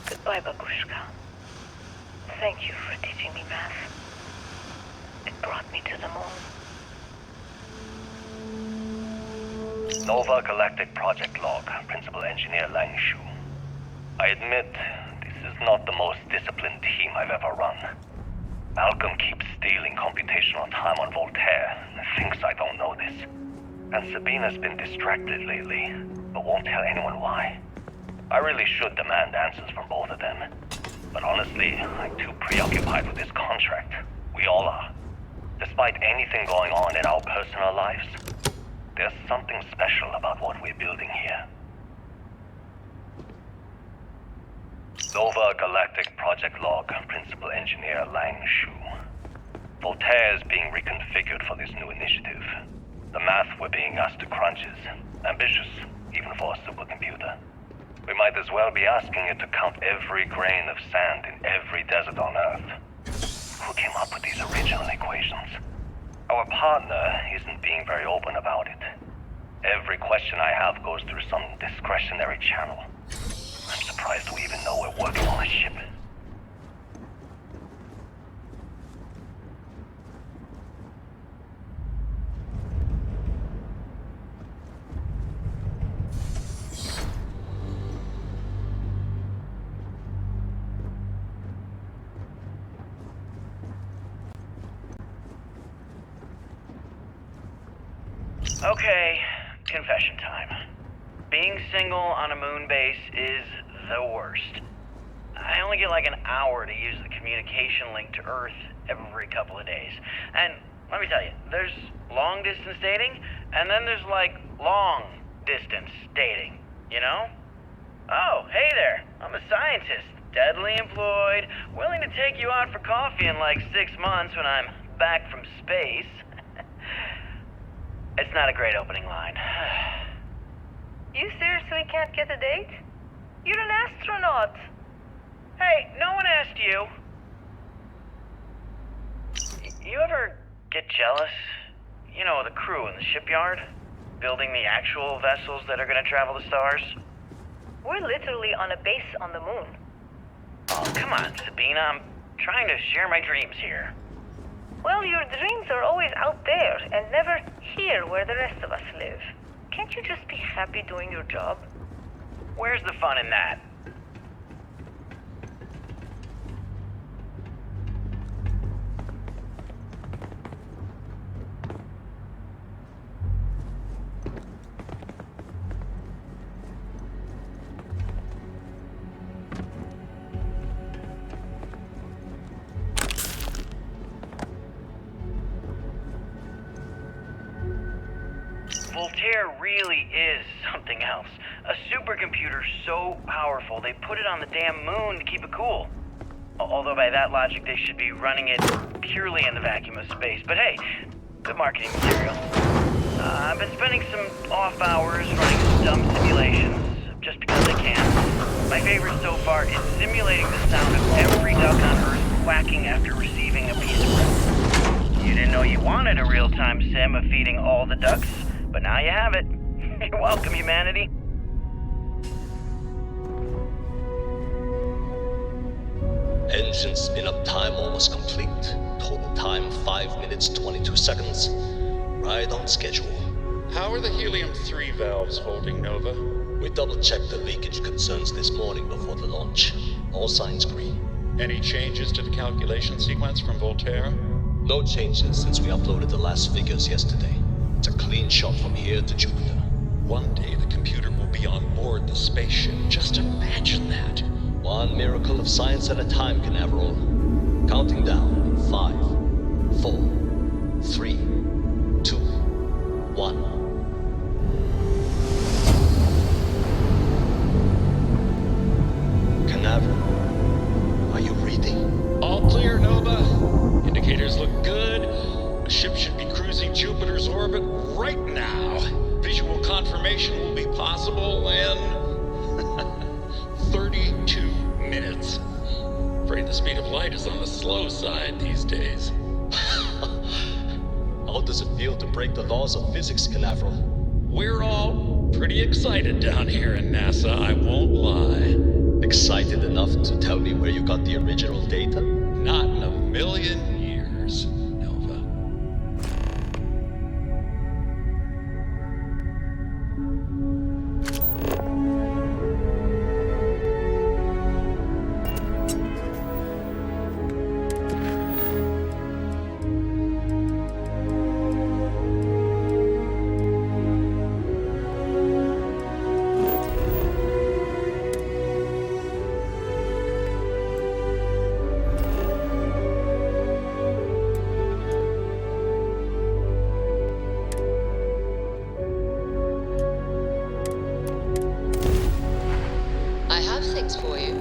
Goodbye, Babushka. Thank you for teaching me math. It brought me to the moon. Nova Galactic Project Log, Principal Engineer Lang Shu. I admit, this is not the most disciplined team I've ever run. Malcolm keeps stealing computational time on Voltaire and thinks I don't know this. And Sabina's been distracted lately, but won't tell anyone why. I really should demand answers from both of them. But honestly, I'm too preoccupied with this contract. We all are. Despite anything going on in our personal lives, there's something special about what we're building here. Nova Galactic Project Log, Principal Engineer Lang Shu. Voltaire is being reconfigured for this new initiative. The math we're being asked to crunch is ambitious, even for a supercomputer. We might as well be asking it to count every grain of sand in every desert on Earth. Who came up with these original equations? Our partner isn't being very open about it. Every question I have goes through some discretionary channel. I'm surprised we even know we're working on a ship. Okay, confession time. Being single on a moon base is the worst. I only get like an hour to use the communication link to Earth every couple of days. And let me tell you, there's long distance dating, and then there's like long distance dating, you know? Oh, hey there, I'm a scientist, deadly employed, willing to take you out for coffee in like 6 months when I'm back from space. It's not a great opening line. You seriously can't get a date? You're an astronaut. Hey, no one asked you. You ever get jealous? You know, the crew in the shipyard? Building the actual vessels that are gonna travel the stars? We're literally on a base on the moon. Oh, come on, Sabina. I'm trying to share my dreams here. Well, your dreams are always out there and never here where the rest of us live. Can't you just be happy doing your job? Where's the fun in that? Voltaire really is something else. A supercomputer so powerful they put it on the damn moon to keep it cool. Although by that logic they should be running it purely in the vacuum of space. But hey, good marketing material. I've been spending some off hours running some dumb simulations, just because I can. My favorite so far is simulating the sound of every duck on Earth quacking after receiving a piece of bread. You didn't know you wanted a real-time sim of feeding all the ducks? But now you have it. You're welcome, humanity. Engine spin-up time almost complete. Total time 5 minutes 22 seconds. Right on schedule. How are the helium-3 valves holding, Nova? We double-checked the leakage concerns this morning before the launch. All signs green. Any changes to the calculation sequence from Voltaire? No changes since we uploaded the last figures yesterday. It's a clean shot from here to Jupiter. One day the computer will be on board the spaceship. Just imagine that. One miracle of science at a time, Canaveral. Counting down. 5, 4, 3, 2, 1. Canaveral, are you reading? All clear, Nova. Indicators look good. The ship should be cruising Jupiter's orbit right now. Visual confirmation will be possible in 32 minutes. Afraid the speed of light is on the slow side these days. How does it feel to break the laws of physics, Canaveral? We're all pretty excited down here in NASA, I won't lie. Excited enough to tell me where you got the original data? Not in a million years, Nova. I have things for you.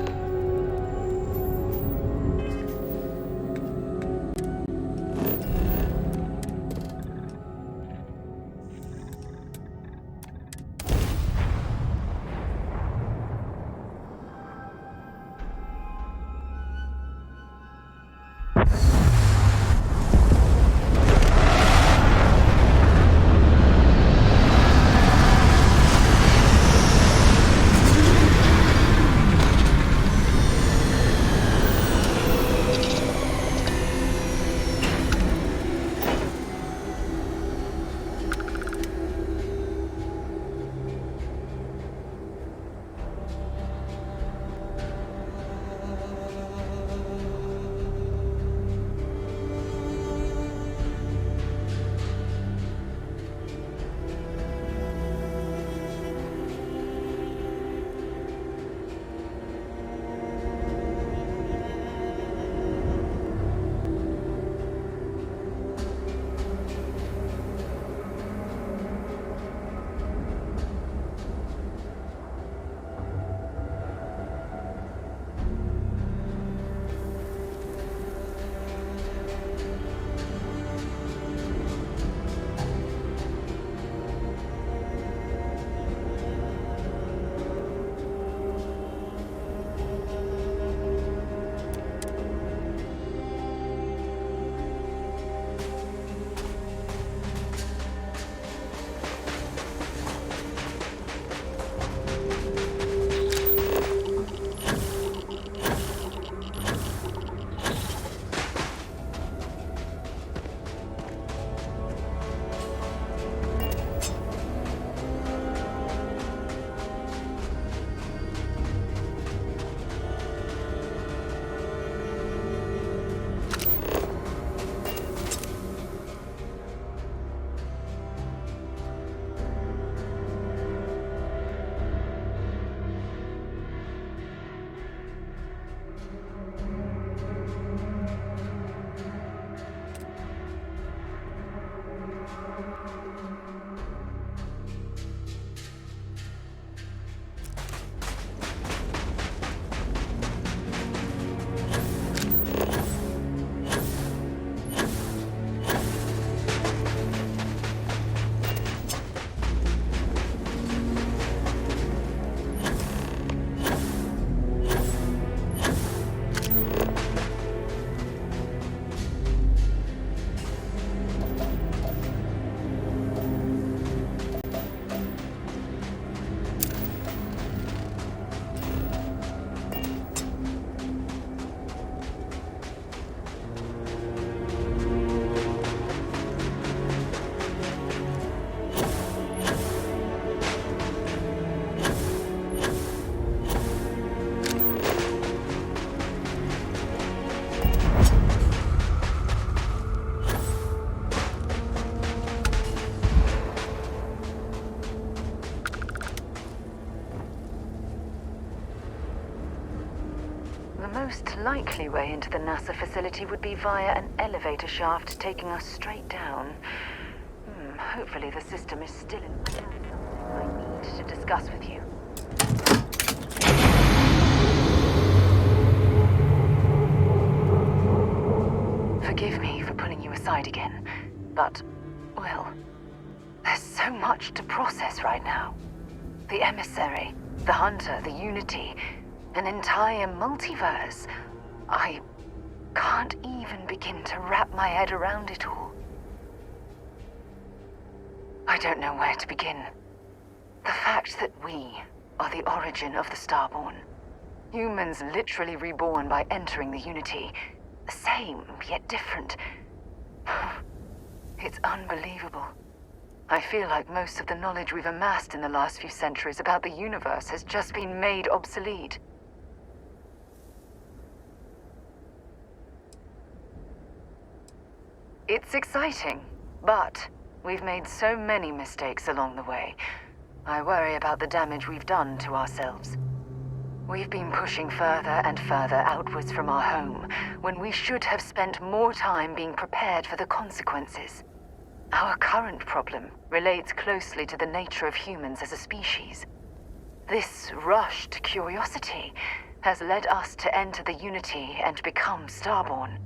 The most likely way into the NASA facility would be via an elevator shaft taking us straight down. Hopefully the system is still in place. I need to discuss with you. Forgive me for pulling you aside again, but, well, there's so much to process right now. The emissary, the hunter, the unity, an entire multiverse. I can't even begin to wrap my head around it all. I don't know where to begin. The fact that we are the origin of the Starborn. Humans literally reborn by entering the Unity. The same, yet different. It's unbelievable. I feel like most of the knowledge we've amassed in the last few centuries about the universe has just been made obsolete. It's exciting, but we've made so many mistakes along the way. I worry about the damage we've done to ourselves. We've been pushing further and further outwards from our home, when we should have spent more time being prepared for the consequences. Our current problem relates closely to the nature of humans as a species. This rushed curiosity has led us to enter the Unity and become Starborn.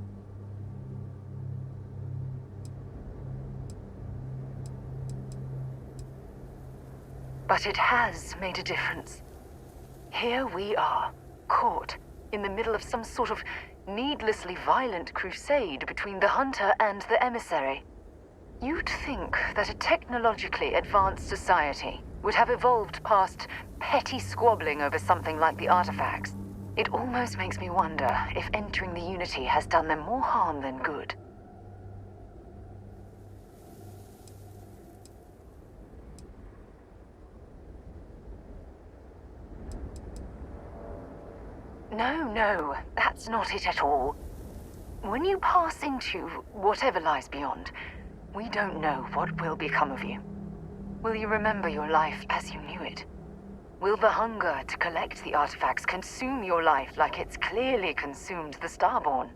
But it has made a difference. Here we are, caught in the middle of some sort of needlessly violent crusade between the hunter and the emissary. You'd think that a technologically advanced society would have evolved past petty squabbling over something like the artifacts. It almost makes me wonder if entering the Unity has done them more harm than good. No, that's not it at all. When you pass into whatever lies beyond, we don't know what will become of you. Will you remember your life as you knew it? Will the hunger to collect the artifacts consume your life like it's clearly consumed the Starborn?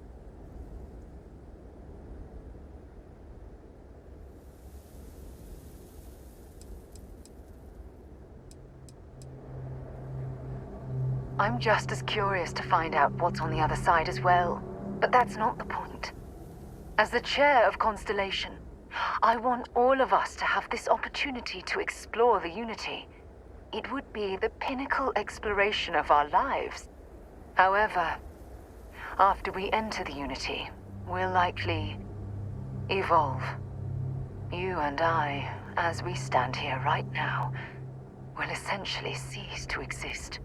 I'm just as curious to find out what's on the other side as well, but that's not the point. As the chair of Constellation, I want all of us to have this opportunity to explore the Unity. It would be the pinnacle exploration of our lives. However, after we enter the Unity, we'll likely evolve. You and I, as we stand here right now, will essentially cease to exist.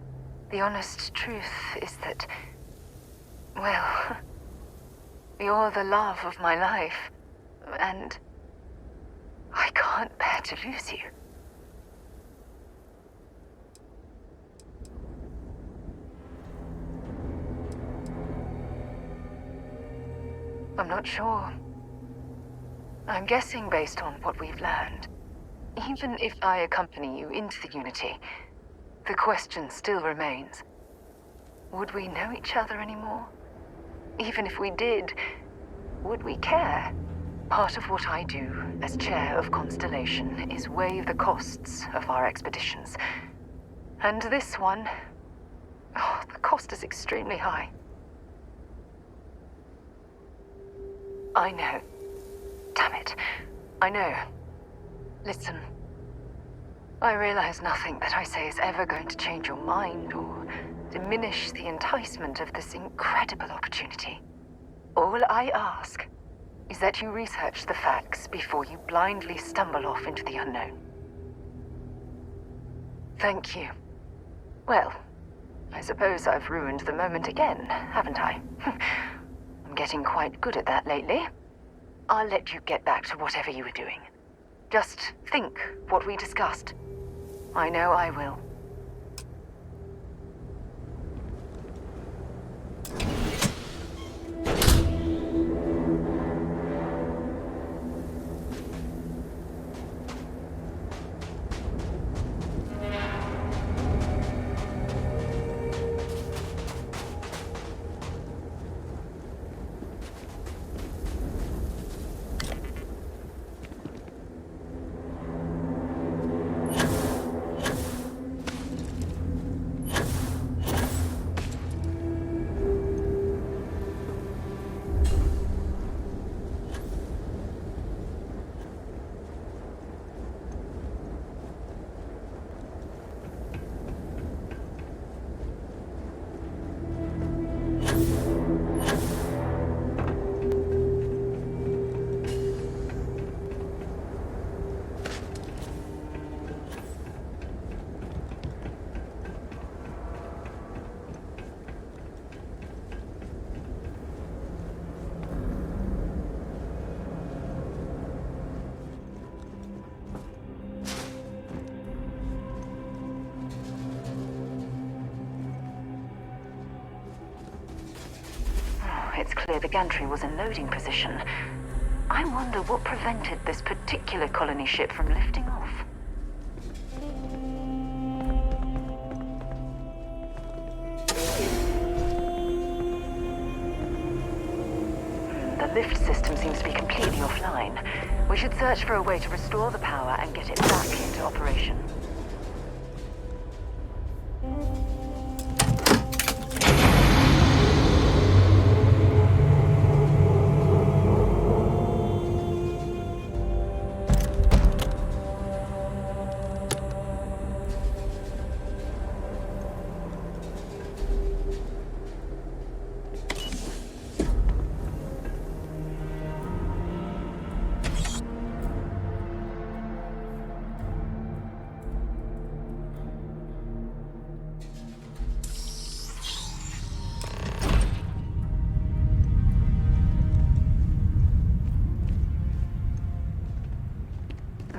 The honest truth is that, well, you're the love of my life, and I can't bear to lose you. I'm not sure. I'm guessing based on what we've learned. Even if I accompany you into the Unity, the question still remains. Would we know each other anymore? Even if we did, would we care? Part of what I do as chair of Constellation is weigh the costs of our expeditions. And this one, the cost is extremely high. I know. Damn it. I know. Listen. I realize nothing that I say is ever going to change your mind or diminish the enticement of this incredible opportunity. All I ask is that you research the facts before you blindly stumble off into the unknown. Thank you. Well, I suppose I've ruined the moment again, haven't I? I'm getting quite good at that lately. I'll let you get back to whatever you were doing. Just think what we discussed. I know I will. it's clear the gantry was in loading position. I wonder what prevented this particular colony ship from lifting off. The lift system seems to be completely offline. We should search for a way to restore the power and get it back into operation.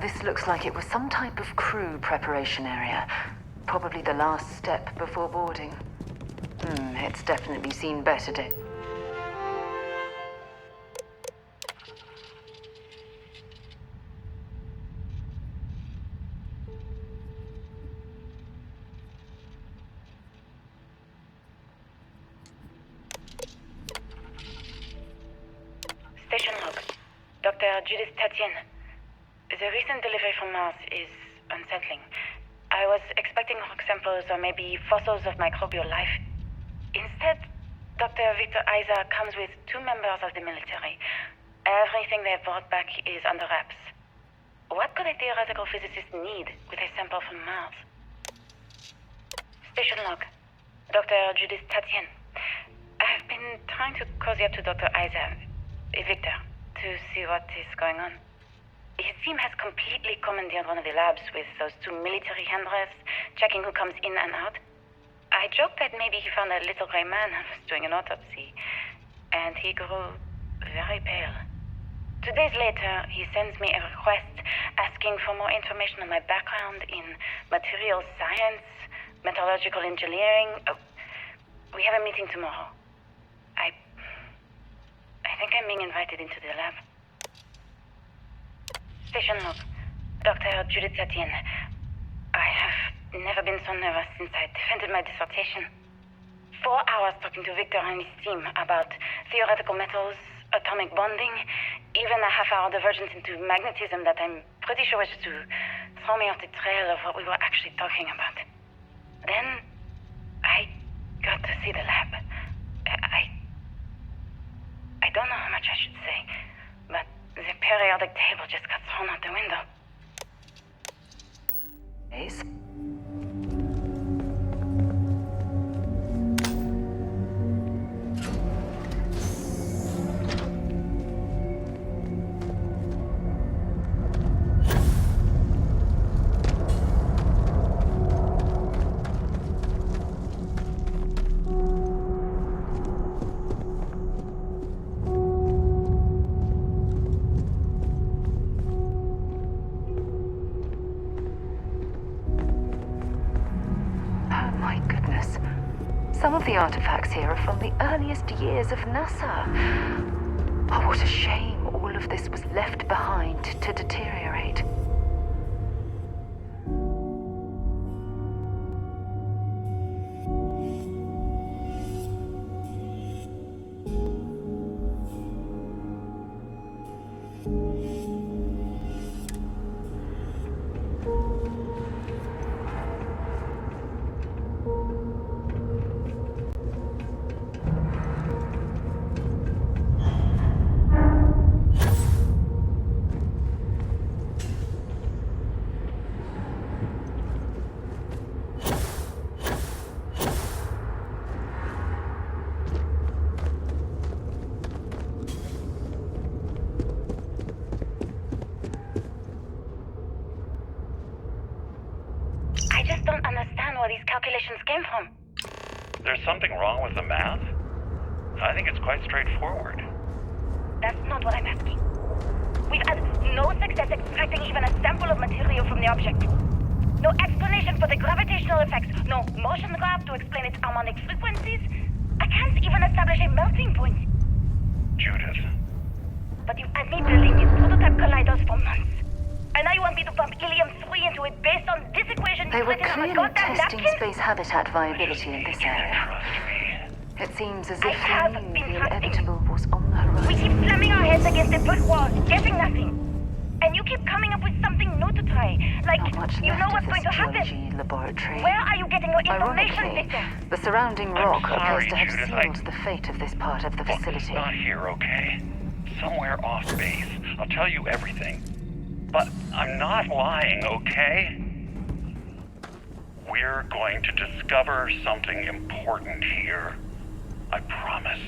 This looks like it was some type of crew preparation area. Probably the last step before boarding. It's definitely seen better days. Station log. Dr. Judith Tatienne. The recent delivery from Mars is unsettling. I was expecting rock samples or maybe fossils of microbial life. Instead, Dr. Victor Isa comes with 2 members of the military. Everything they've brought back is under wraps. What could a theoretical physicist need with a sample from Mars? Station log. Dr. Judith Tatienne. I've been trying to cozy up to Dr. Isa, Victor, to see what is going on. His team has completely commandeered one of the labs with those 2 military handlers, checking who comes in and out. I joked that maybe he found a little gray man and was doing an autopsy, and he grew very pale. 2 days later, he sends me a request asking for more information on my background in materials science, metallurgical engineering. We have a meeting tomorrow. I think I'm being invited into the lab. Station log. Dr. Judith Tatienne. I have never been so nervous since I defended my dissertation. 4 hours talking to Victor and his team about theoretical metals, atomic bonding, even a half-hour divergence into magnetism that I'm pretty sure was just to throw me off the trail of what we were actually talking about. Then, I got to see the lab. I don't know how much I should say, but the periodic table just got thrown out the window. Some of the artifacts here are from the earliest years of NASA. Oh, what a shame all of this was left behind to deteriorate. Came from. There's something wrong with the math? I think it's quite straightforward. That's not what I'm asking. We've had no success extracting even a sample of material from the object. No explanation for the gravitational effects, no motion graph to explain its harmonic frequencies. I can't even establish a melting point. Judith. But you had me building these prototype colliders for months. And now you want me to pump helium-3 into it based on this equation They were written on a clearly goddamn testing napkin? space habitat viability in this area. It seems as if I have they knew been the trusting. inevitable was on the horizon. We keep slamming our heads against a brick wall, getting nothing. And you keep coming up with something new to try. Like, Not much you know left what's of going this to happen. geology laboratory. Where are you getting your information, Ironically, Victor? the surrounding rock sorry, appears to have Judith, sealed the fate of this part of the facility. Not here, okay? Somewhere off base. I'll tell you everything. But I'm not lying, okay? We're going to discover something important here. I promise.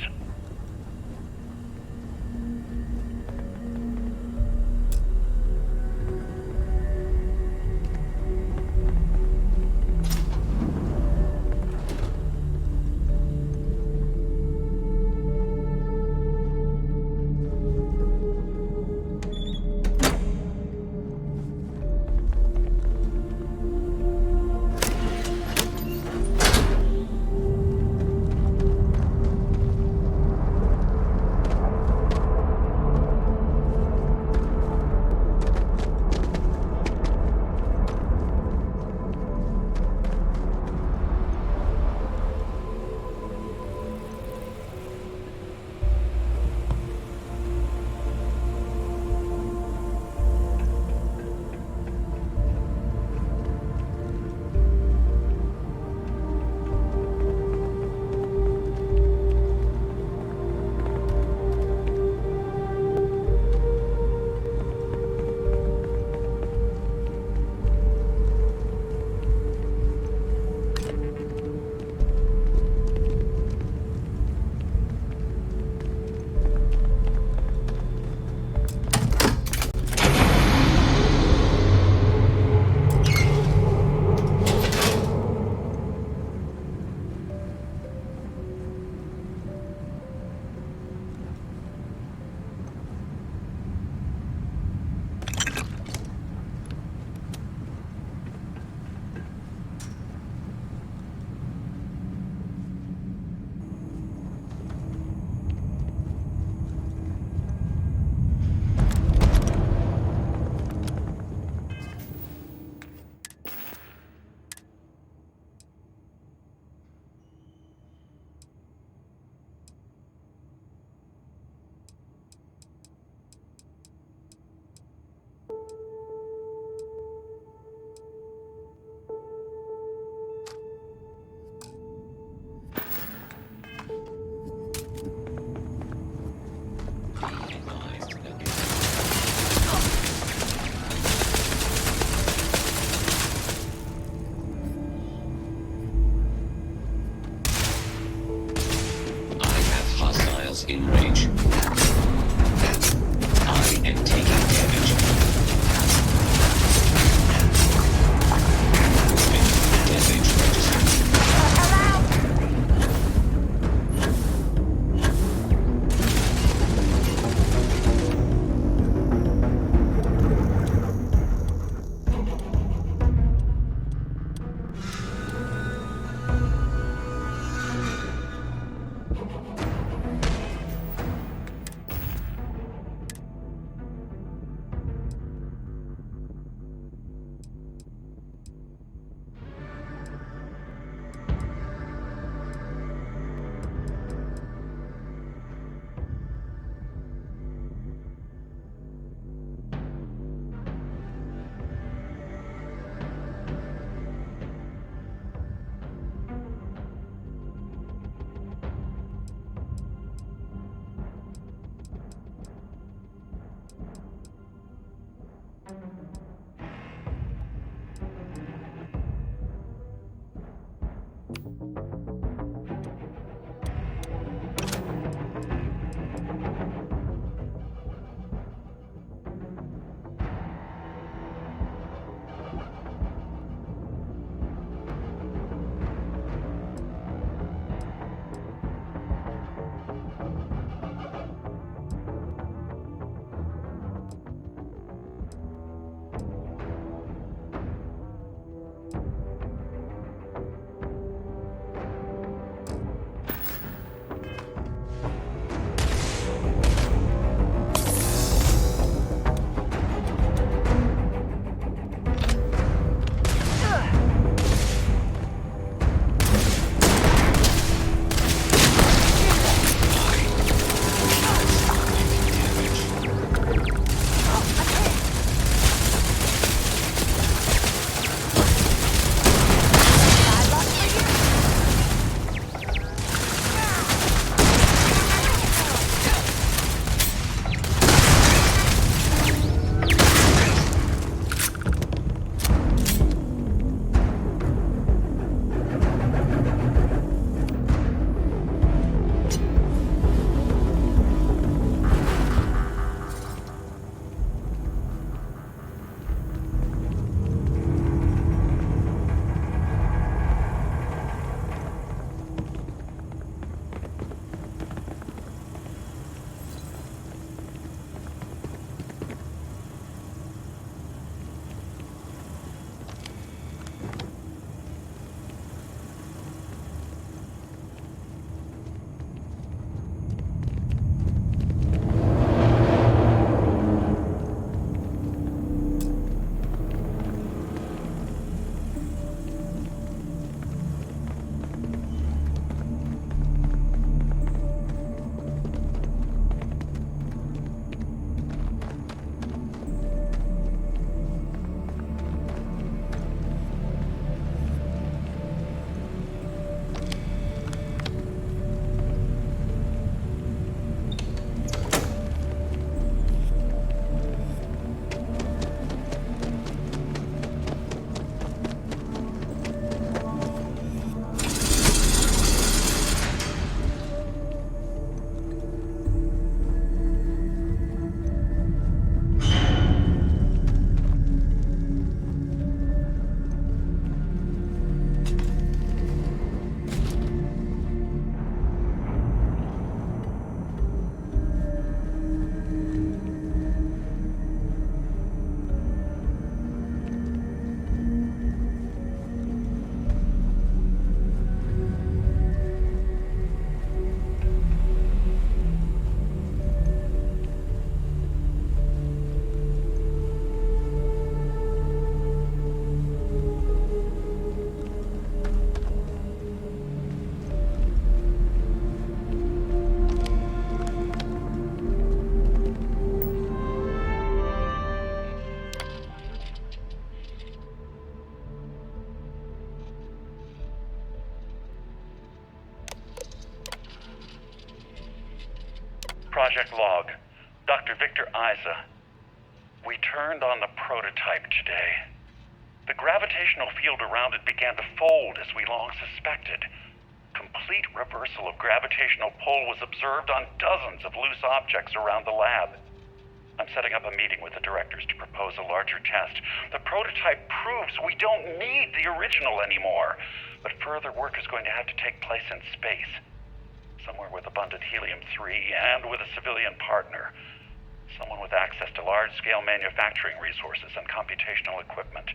In range. I am taking damage. Damage registered. Project Log, Dr. Victor Isa. We turned on the prototype today. The gravitational field around it began to fold as we long suspected. Complete reversal of gravitational pull was observed on dozens of loose objects around the lab. I'm setting up a meeting with the directors to propose a larger test. The prototype proves we don't need the original anymore, but further work is going to have to take place in space. Somewhere with abundant helium-3 and with a civilian partner. Someone with access to large-scale manufacturing resources and computational equipment.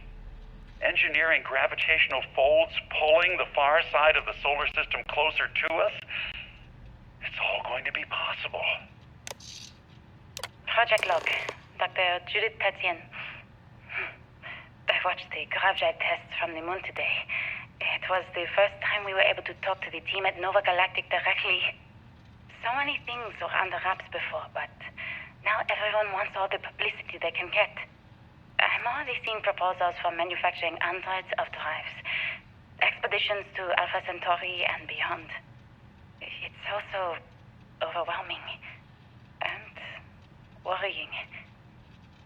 Engineering gravitational folds pulling the far side of the solar system closer to us? It's all going to be possible. Project Log, Dr. Judith Tatien. I watched the gravjive tests from the moon today. It was the first time we were able to talk to the team at Nova Galactic directly. So many things were under wraps before, but now everyone wants all the publicity they can get. I'm already seeing proposals for manufacturing androids of drives, expeditions to Alpha Centauri and beyond. It's also overwhelming and worrying.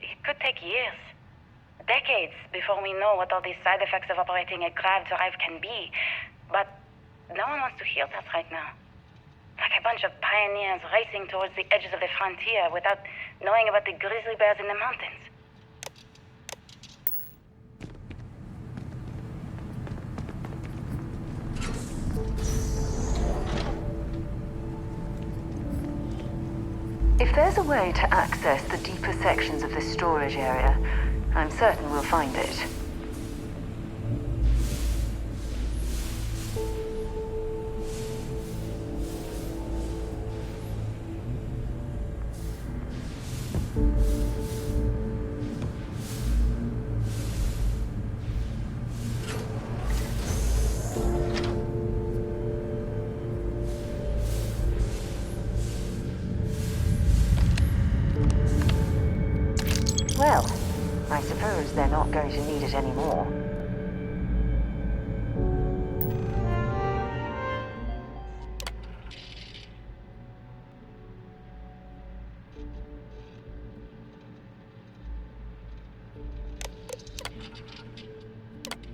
It could take years, decades, before we know what all the side effects of operating a grav drive can be. But no one wants to hear that right now. Like a bunch of pioneers racing towards the edges of the frontier without knowing about the grizzly bears in the mountains. If there's a way to access the deeper sections of this storage area, I'm certain we'll find it. Well, I suppose they're not going to need it anymore.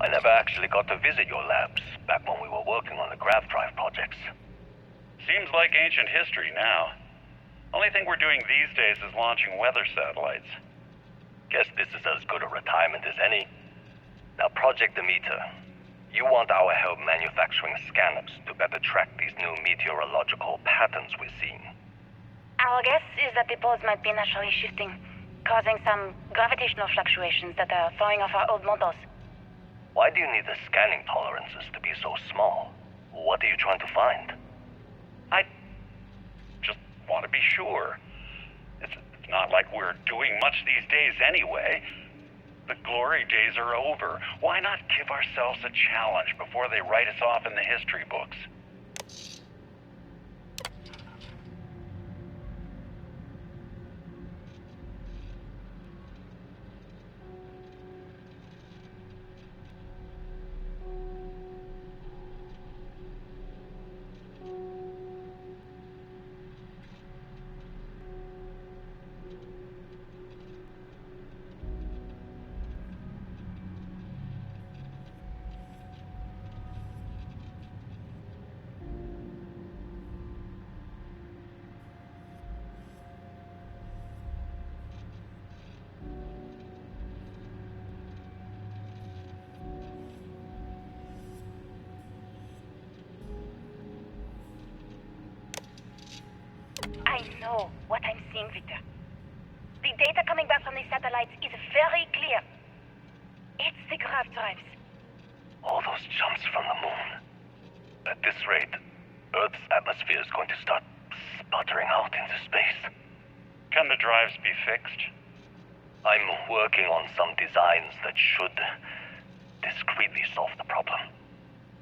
I never actually got to visit your labs back when we were working on the grav drive projects. Seems like ancient history now. Only thing we're doing these days is launching weather satellites. Guess this is as good a retirement as any. Now, Project Demeter, you want our help manufacturing scanners to better track these new meteorological patterns we're seeing. Our guess is that the poles might be naturally shifting, causing some gravitational fluctuations that are throwing off our old models. Why do you need the scanning tolerances to be so small? What are you trying to find? I just want to be sure. It's not like we're doing much these days anyway. The glory days are over. Why not give ourselves a challenge before they write us off in the history books? I know what I'm seeing, Victor. The data coming back from the satellites is very clear. It's the grav drives. All those jumps from the moon. At this rate, Earth's atmosphere is going to start sputtering out into space. Can the drives be fixed? I'm working on some designs that should discreetly solve the problem,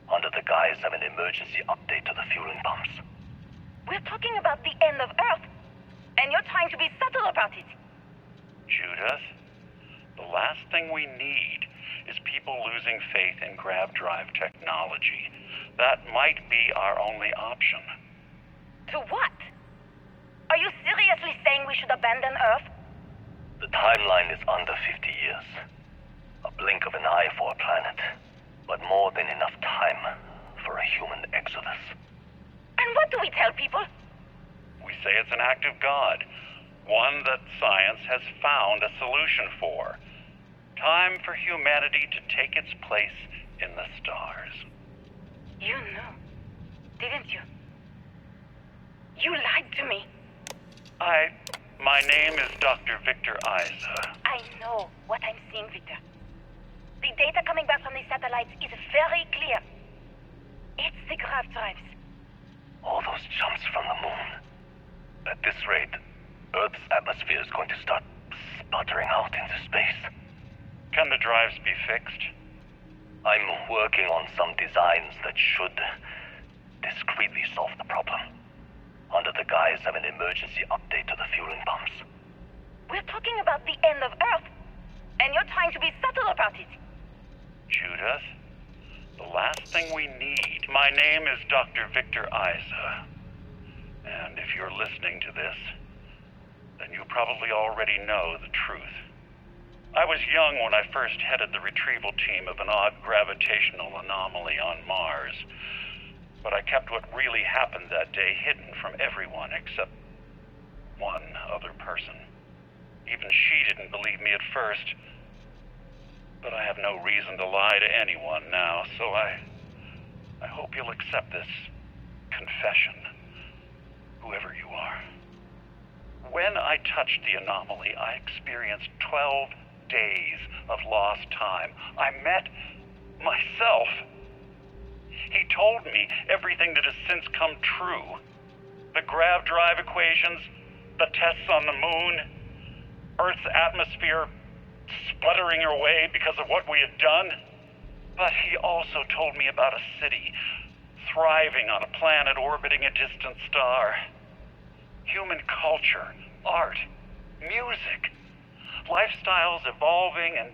under the guise of an emergency update to the fueling pumps. We're talking about the end of Earth, and you're trying to be subtle about it. Judith, the last thing we need is people losing faith in grav drive technology. That might be our only option. To what? Are Are you seriously saying we should abandon Earth? The timeline is under 50 years. A blink of an eye for a planet, but more than enough time for a human exodus. And what do we tell people? We say it's an act of God, one that science has found a solution for. Time for humanity to take its place in the stars. You knew, didn't you? You lied to me. My name is Dr. Victor Isa. I know what I'm seeing, Victor. The data coming back from the satellites is very clear. It's the grav drives. All those jumps from the moon. At this rate, Earth's atmosphere is going to start sputtering out into space. Can the drives be fixed? I'm working on some designs that should discreetly solve the problem, under the guise of an emergency update to the fueling pumps. We're talking about the end of Earth, and you're trying to be subtle about it. Judith, the last thing we need. My name is Dr. Victor Isa. And if you're listening to this, then you probably already know the truth. I was young when I first headed the retrieval team of an odd gravitational anomaly on Mars. But I kept what really happened that day hidden from everyone except one other person. Even she didn't believe me at first. But I have no reason to lie to anyone now, so I hope you'll accept this confession, whoever you are. When I touched the anomaly, I experienced 12 days of lost time. I met myself. He told me everything that has since come true. The grav drive equations, the tests on the moon, Earth's atmosphere sputtering away because of what we had done. But he also told me about a city thriving on a planet orbiting a distant star. Human culture, art, music, lifestyles evolving and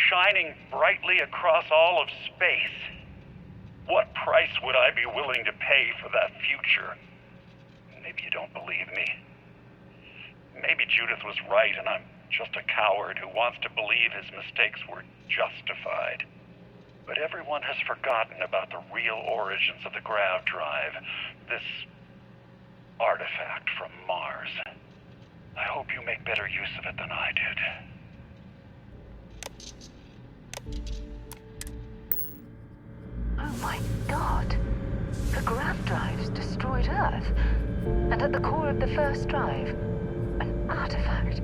shining brightly across all of space. What price would I be willing to pay for that future? Maybe you don't believe me. Maybe Judith was right and I'm just a coward who wants to believe his mistakes were justified. But everyone has forgotten about the real origins of the grav drive, this artifact from Mars. I hope you make better use of it than I did. Oh my God. The grav drives destroyed Earth. And at the core of the first drive, an artifact.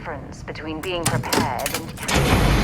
difference between being prepared and carrying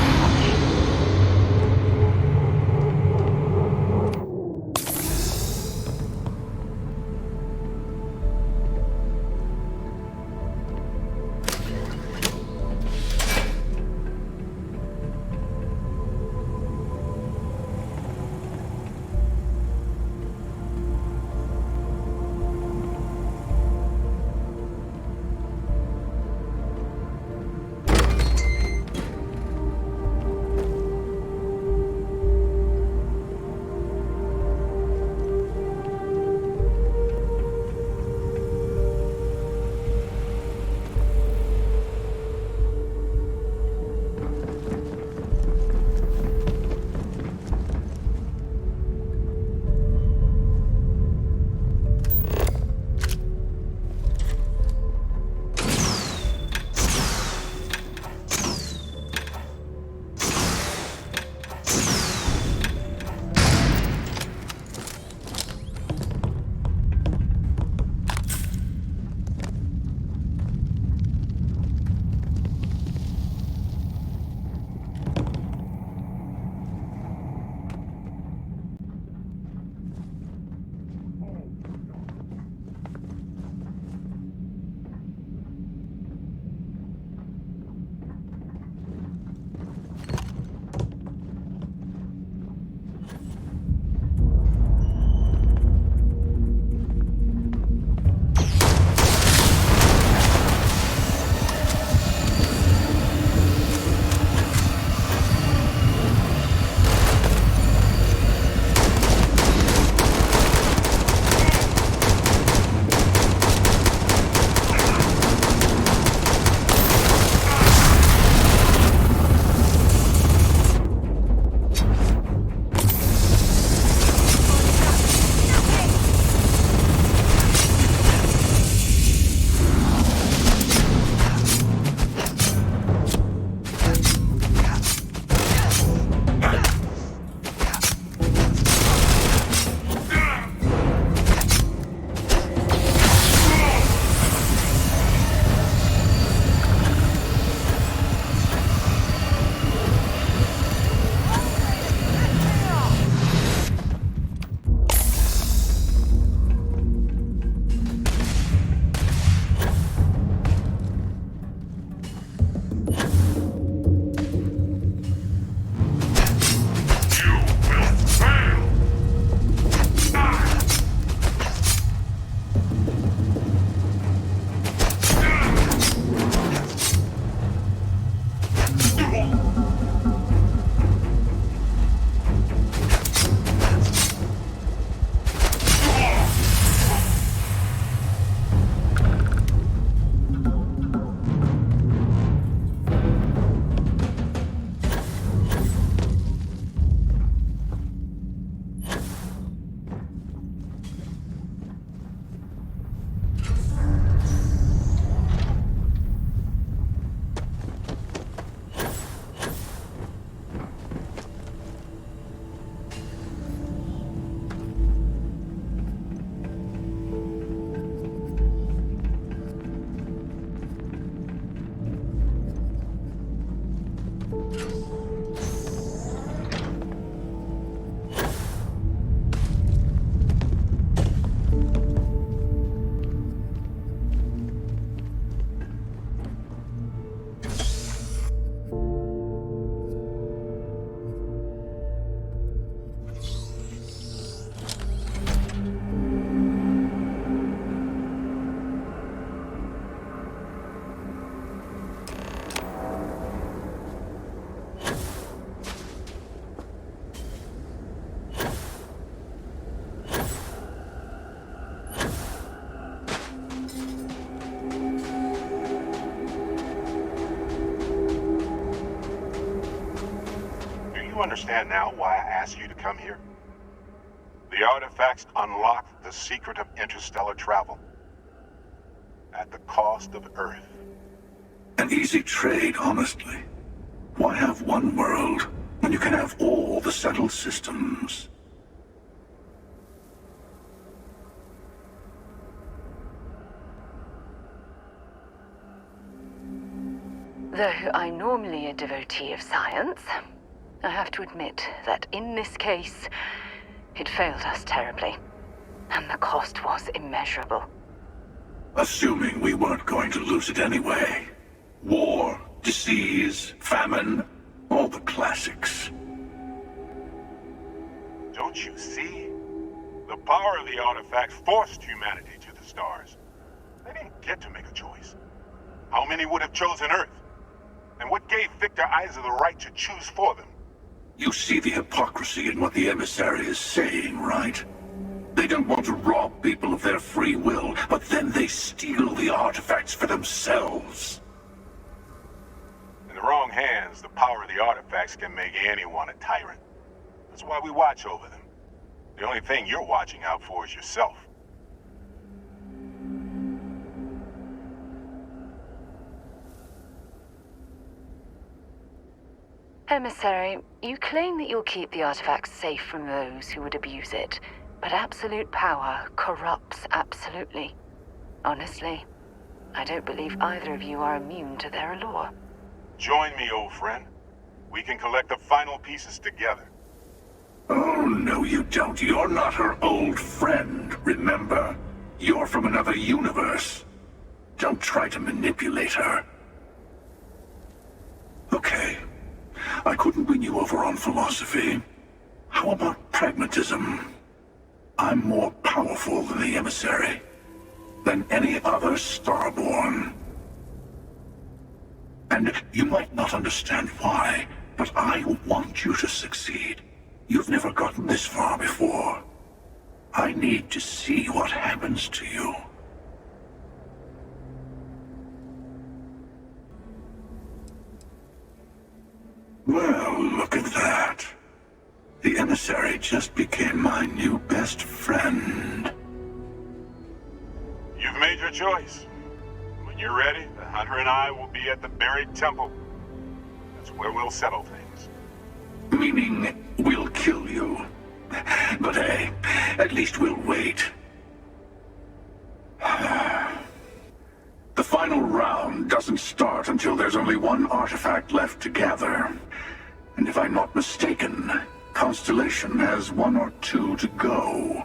understand now why I asked you to come here? The artifacts unlock the secret of interstellar travel. At the cost of Earth. An easy trade, honestly. Why have one world when you can have all the settled systems? Though I'm normally a devotee of science, I have to admit that in this case, it failed us terribly. And the cost was immeasurable. Assuming we weren't going to lose it anyway. War, disease, famine, all the classics. Don't you see? The power of the artifacts forced humanity to the stars. They didn't get to make a choice. How many would have chosen Earth? And what gave Victor Isa the right to choose for them? You see the hypocrisy in what the emissary is saying, right? They don't want to rob people of their free will, but then they steal the artifacts for themselves. In the wrong hands, the power of the artifacts can make anyone a tyrant. That's why we watch over them. The only thing you're watching out for is yourself. Emissary, you claim that you'll keep the artifacts safe from those who would abuse it, but absolute power corrupts absolutely. Honestly, I don't believe either of you are immune to their allure. Join me, old friend. We can collect the final pieces together. Oh, no you don't. You're not her old friend, remember? You're from another universe. Don't try to manipulate her. Okay. I couldn't win you over on philosophy. How about pragmatism? I'm more powerful than the emissary. Than any other Starborn. And you might not understand why, but I want you to succeed. You've never gotten this far before. I need to see what happens to you. Well, look at that. The emissary just became my new best friend. You've made your choice. When you're ready, the Hunter and I will be at the buried temple. That's where we'll settle things. Meaning, we'll kill you. But hey, at least we'll wait. The final round doesn't start until there's only one artifact left to gather. And if I'm not mistaken, Constellation has one or two to go.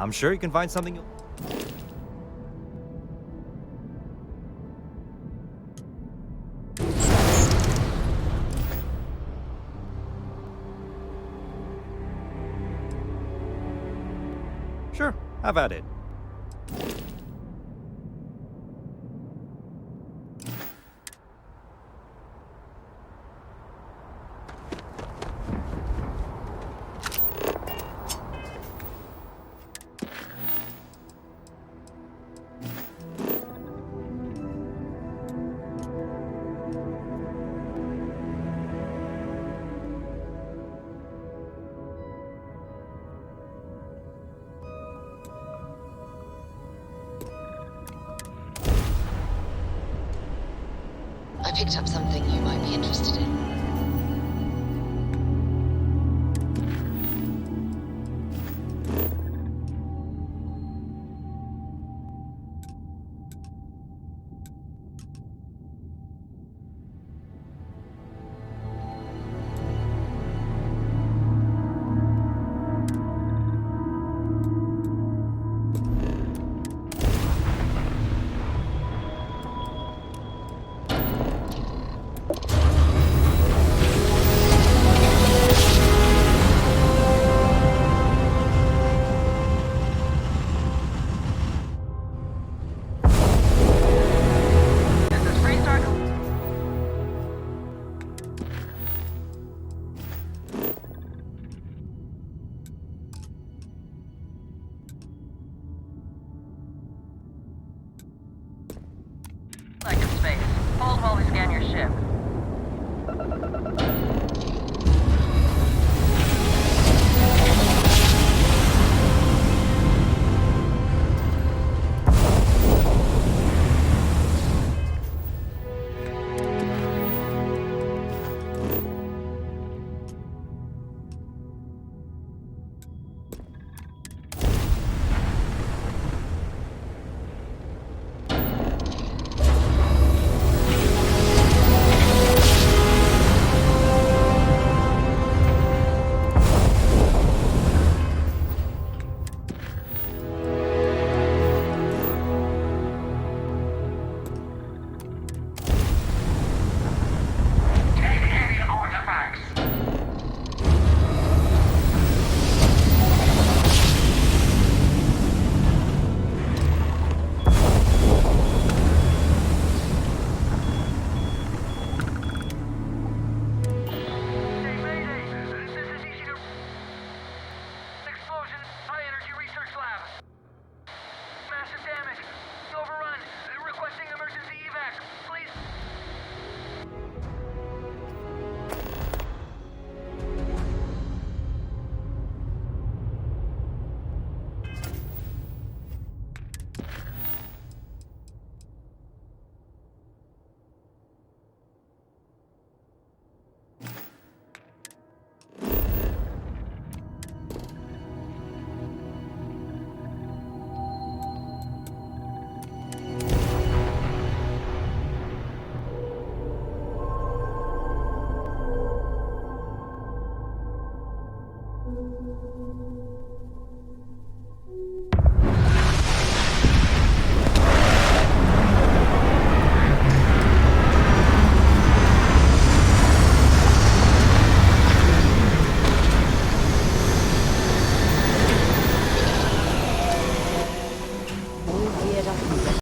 I'm sure you can find something you'll... Sure, have at it. I picked up something you might be interested in.